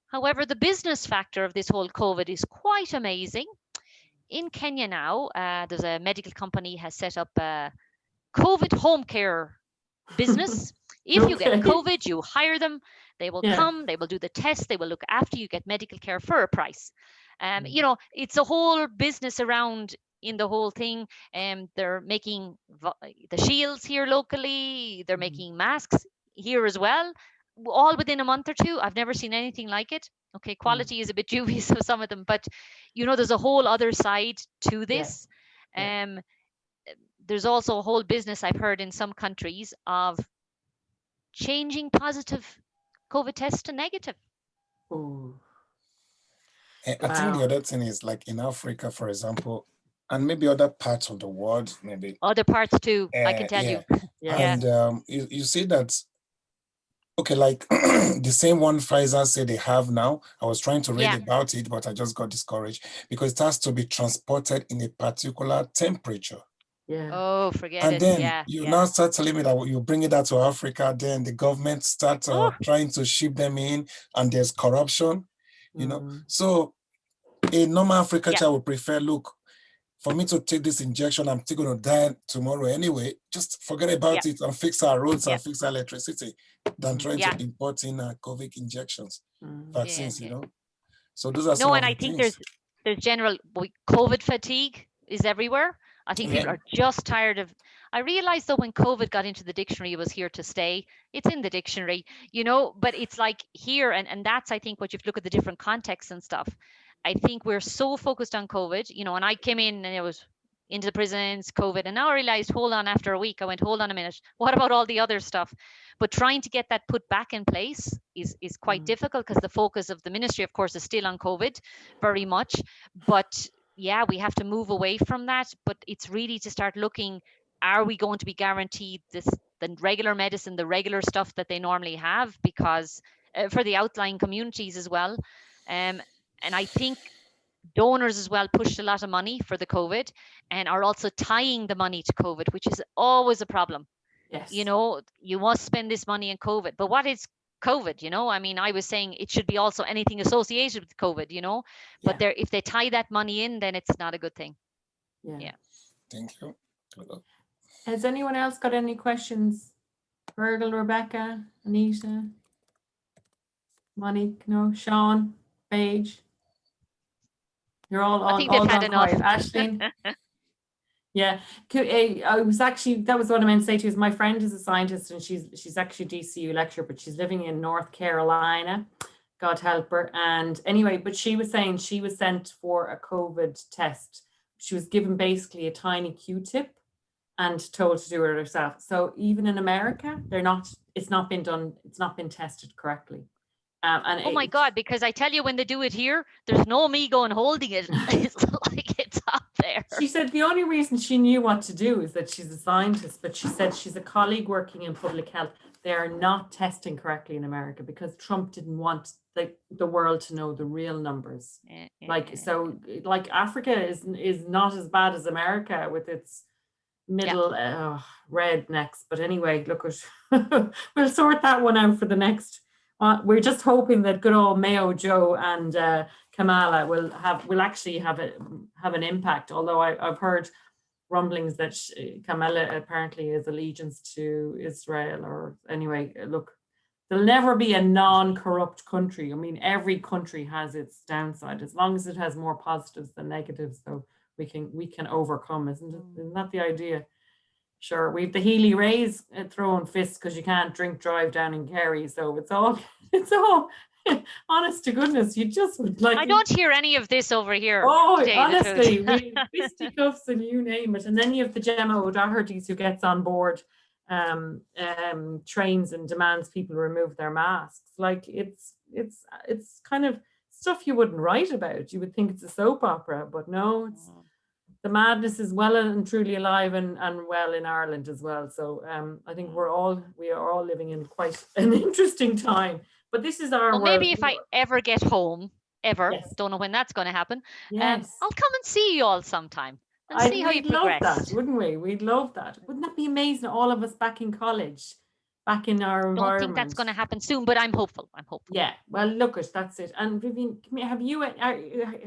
S2: However, the business factor of this whole COVID is quite amazing. In Kenya now, there's a medical company has set up a COVID home care business. If you get COVID, you hire them. They will come, they will do the test, they will look after you, get medical care for a price. You know, it's a whole business around in the whole thing. They're making the shields here locally. They're making masks here as well, all within a month or two. I've never seen anything like it. Okay, quality is a bit dubious of some of them, but you know, there's a whole other side to this. There's also a whole business I've heard in some countries of changing positive COVID tests to negative.
S1: Ooh.
S7: I think the other thing is, like in Africa, for example, and maybe other parts of the world, maybe
S2: other parts too, I can tell you.
S7: And you see that, okay, like the same one Pfizer said they have now. I was trying to read about it, but I just got discouraged because it has to be transported in a particular temperature.
S2: Oh, forget
S7: and
S2: it.
S7: then you now start telling me that you bring it out to Africa, then the government starts trying to ship them in, and there's corruption, you know. So a normal African child would prefer, look, for me to take this injection, I'm still going to die tomorrow anyway. Just forget about it and fix our roads and fix our electricity than trying to import in COVID injections, vaccines, you know. So those are some of
S2: and
S7: the
S2: I think
S7: things.
S2: there's general COVID fatigue is everywhere. I think people are just tired of. I realized though when COVID got into the dictionary, it was here to stay. It's in the dictionary, you know, but it's like here, and that's, I think, what you have to look at the different contexts and stuff. I think we're so focused on COVID, you know, and I came in and it was into the prisons, COVID, and now I realized, hold on, after a week, I went, hold on a minute, what about all the other stuff? But trying to get that put back in place is quite difficult because the focus of the ministry, of course, is still on COVID very much. But yeah, we have to move away from that. But it's really to start looking, are we going to be guaranteed the regular medicine, the regular stuff that they normally have? Because for the outlying communities as well. And I think donors as well pushed a lot of money for the COVID and are also tying the money to COVID, which is always a problem.
S1: Yes.
S2: You know, you must spend this money in COVID, but what is COVID? You know, I mean, I was saying it should be also anything associated with COVID, you know, but
S1: Yeah.
S2: if they tie that money in, then it's not a good thing. Yeah.
S7: Thank you.
S1: Has anyone else got any questions? Virgil, Rebecca, Anita, Monique, no, Sean, Paige? You're all
S2: I think they've had enough.
S1: Aisling? Yeah, I was actually, that was what I meant to say to you, is my friend is a scientist and she's actually DCU lecturer, but she's living in North Carolina, God help her. And anyway, but she was saying she was sent for a COVID test. She was given basically a tiny Q-tip and told to do it herself. So even in America, it's not been tested correctly. And
S2: oh my God, because I tell you, when they do it here, there's no me going holding it. It's like it's up there.
S1: She said the only reason she knew what to do is that she's a scientist, but she said she's a colleague working in public health. They are not testing correctly in America because Trump didn't want the world to know the real numbers. So Africa is not as bad as America with its middle rednecks. But anyway, look, we'll sort that one out for the next. We're just hoping that good old Mayo Joe and Kamala will actually have an impact. Although I've heard rumblings that Kamala apparently is allegiance to Israel, or anyway, look, there'll never be a non-corrupt country. I mean, every country has its downside, as long as it has more positives than negatives. So we can overcome, isn't that the idea? Sure, we've the Healy Rays throwing fists because you can't drink drive down in Kerry. So it's all honest to goodness, you just would like.
S2: I don't hear any of this over here.
S1: Oh, honestly, we fisticuffs and you name it. And then you have the Gemma O'Doherty's who gets on board trains and demands people remove their masks. Like it's kind of stuff you wouldn't write about. You would think it's a soap opera, but no, it's. The madness is well and truly alive and well in Ireland as well. So I think we are all living in quite an interesting time. But this is our world.
S2: Maybe if I ever get home, don't know when that's going to happen. Yes. I'll come and see you all sometime and see how you progress.
S1: We'd love that, wouldn't we? We'd love that. Wouldn't that be amazing? All of us back in college, back in our environment.
S2: I don't think that's going to happen soon, but I'm hopeful.
S1: Yeah. Well, look, that's it. And Vivien,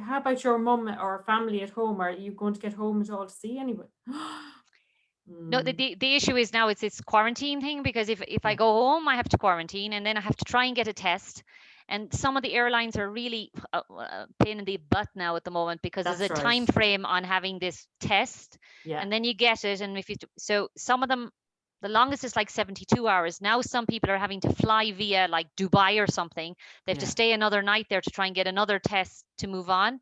S1: how about your mum or family at home? Are you going to get home at all to see anyone?
S2: No, the issue is now it's this quarantine thing, because if I go home, I have to quarantine and then I have to try and get a test. And some of the airlines are really a pain in the butt now at the moment, because there's a time frame on having this test, and then you get it. And so some of them, the longest is like 72 hours. Now some people are having to fly via like Dubai or something. They have to stay another night there to try and get another test to move on.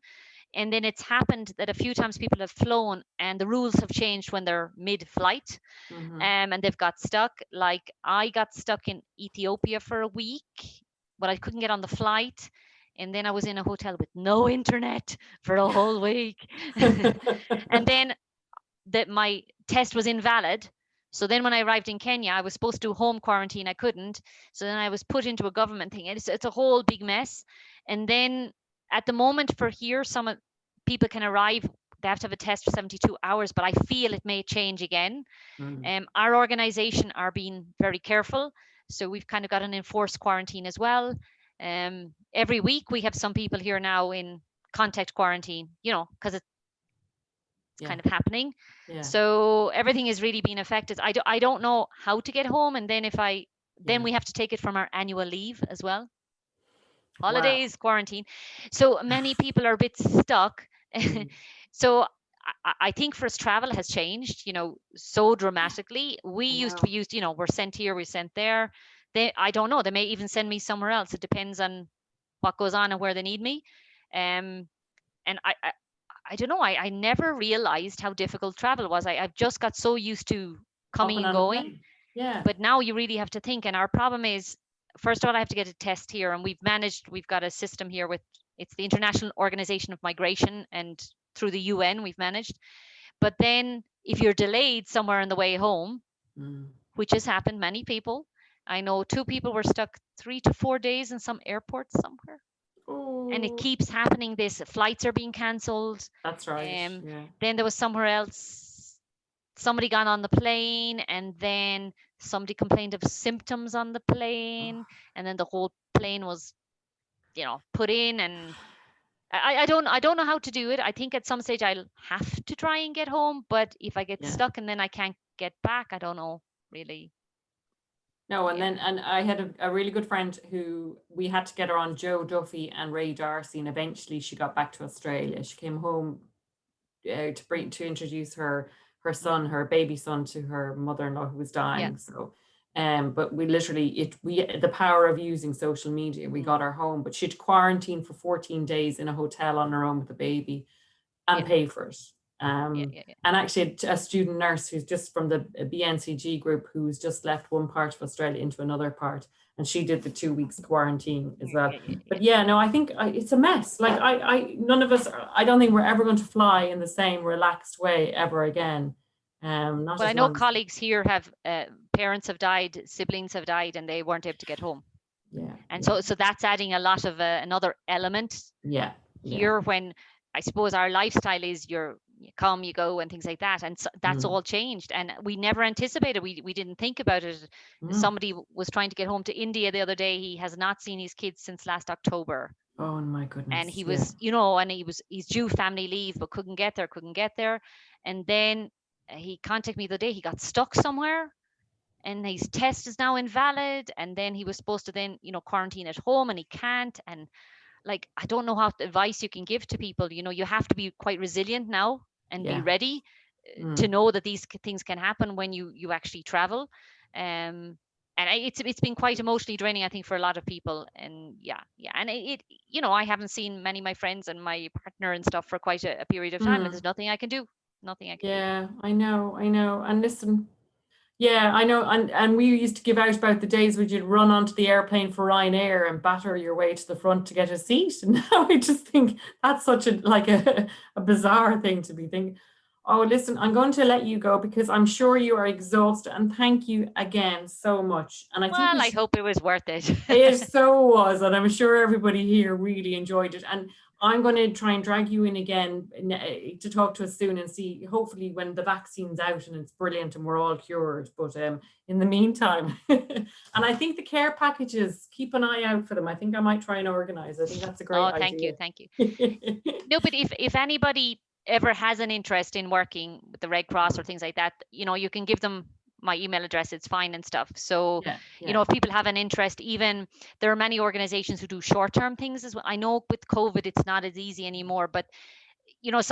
S2: And then it's happened that a few times people have flown and the rules have changed when they're mid-flight, and they've got stuck. Like I got stuck in Ethiopia for a week, but I couldn't get on the flight. And then I was in a hotel with no internet for a whole week. And then my test was invalid. So then when I arrived in Kenya, I was supposed to do home quarantine. I couldn't. So then I was put into a government thing. It's a whole big mess. And then at the moment for here, some people can arrive, they have to have a test for 72 hours, but I feel it may change again. Our organization are being very careful. So we've kind of got an enforced quarantine as well. Every week we have some people here now in contact quarantine, because it's kind of happening. So everything is really being affected. I don't know how to get home. And then then we have to take it from our annual leave as well. Holidays, quarantine. So many people are a bit stuck. So I think first travel has changed, so dramatically. We used to use, we're sent here, we're sent there. I don't know, they may even send me somewhere else. It depends on what goes on and where they need me. And I don't know, I never realized how difficult travel was. I've just got so used to coming and going.
S1: Yeah.
S2: But now you really have to think. And our problem is, first of all, I have to get a test here, and we've got a system here it's the International Organization of Migration, and through the UN we've managed. But then if you're delayed somewhere on the way home, which has happened, many people, I know 2 people were stuck 3 to 4 days in some airport somewhere. And it
S1: Oh,
S2: keeps happening. This flights are being cancelled.
S1: that's right. Yeah.
S2: Then there was somewhere else, somebody got on the plane, and then somebody complained of symptoms on the plane, and then the whole plane was, put in. And I don't know how to do it. I think at some stage I'll have to try and get home, but if I get stuck and then I can't get back, I don't know really.
S1: No, and then I had a really good friend who we had to get her on Joe Duffy and Ray Darcy, and eventually she got back to Australia. She came home to introduce her son, her baby son, to her mother-in-law who was dying. So, but we literally the power of using social media, we got her home, but she'd quarantine for 14 days in a hotel on her own with a baby and pay for it. And actually a student nurse who's just from the BNCG group who's just left one part of Australia into another part, and she did the 2 weeks quarantine as well. But no, I think it's a mess. Like none of us, I don't think we're ever going to fly in the same relaxed way ever again. Well,
S2: I know colleagues here have parents have died, siblings have died, and they weren't able to get home. And so that's adding a lot of another element here, when I suppose our lifestyle is you come, you go, and things like that. And so that's all changed. And we never anticipated, we didn't think about it. Somebody was trying to get home to India the other day. He has not seen his kids since last October.
S1: Oh my goodness.
S2: And he was, and he's due family leave, but couldn't get there. And then he contacted me the other day. He got stuck somewhere, and his test is now invalid. And then he was supposed to then, quarantine at home, and he can't. And like, I don't know how advice you can give to people. You have to be quite resilient now and be ready to know that these things can happen when you actually travel. And it's been quite emotionally draining, I think, for a lot of people. And and I haven't seen many of my friends and my partner and stuff for quite a period of time, and there's nothing I can do.
S1: Yeah, I know. And listen, I know. And we used to give out about the days when you'd run onto the airplane for Ryanair and batter your way to the front to get a seat. And now I just think that's such a bizarre thing to be thinking. Oh, listen, I'm going to let you go because I'm sure you are exhausted. And thank you again so much. And
S2: I hope it was worth it.
S1: It so was. And I'm sure everybody here really enjoyed it. And I'm going to try and drag you in again to talk to us soon and see, hopefully, when the vaccine's out and it's brilliant and we're all cured. But in the meantime, and I think the care packages, keep an eye out for them. I think I might try and organize. I think that's a great idea.
S2: Thank you. No, but if anybody ever has an interest in working with the Red Cross or things like that, you can give them my email address. It's fine and stuff. So, if people have an interest, even there are many organizations who do short-term things as well. I know with COVID, it's not as easy anymore, but,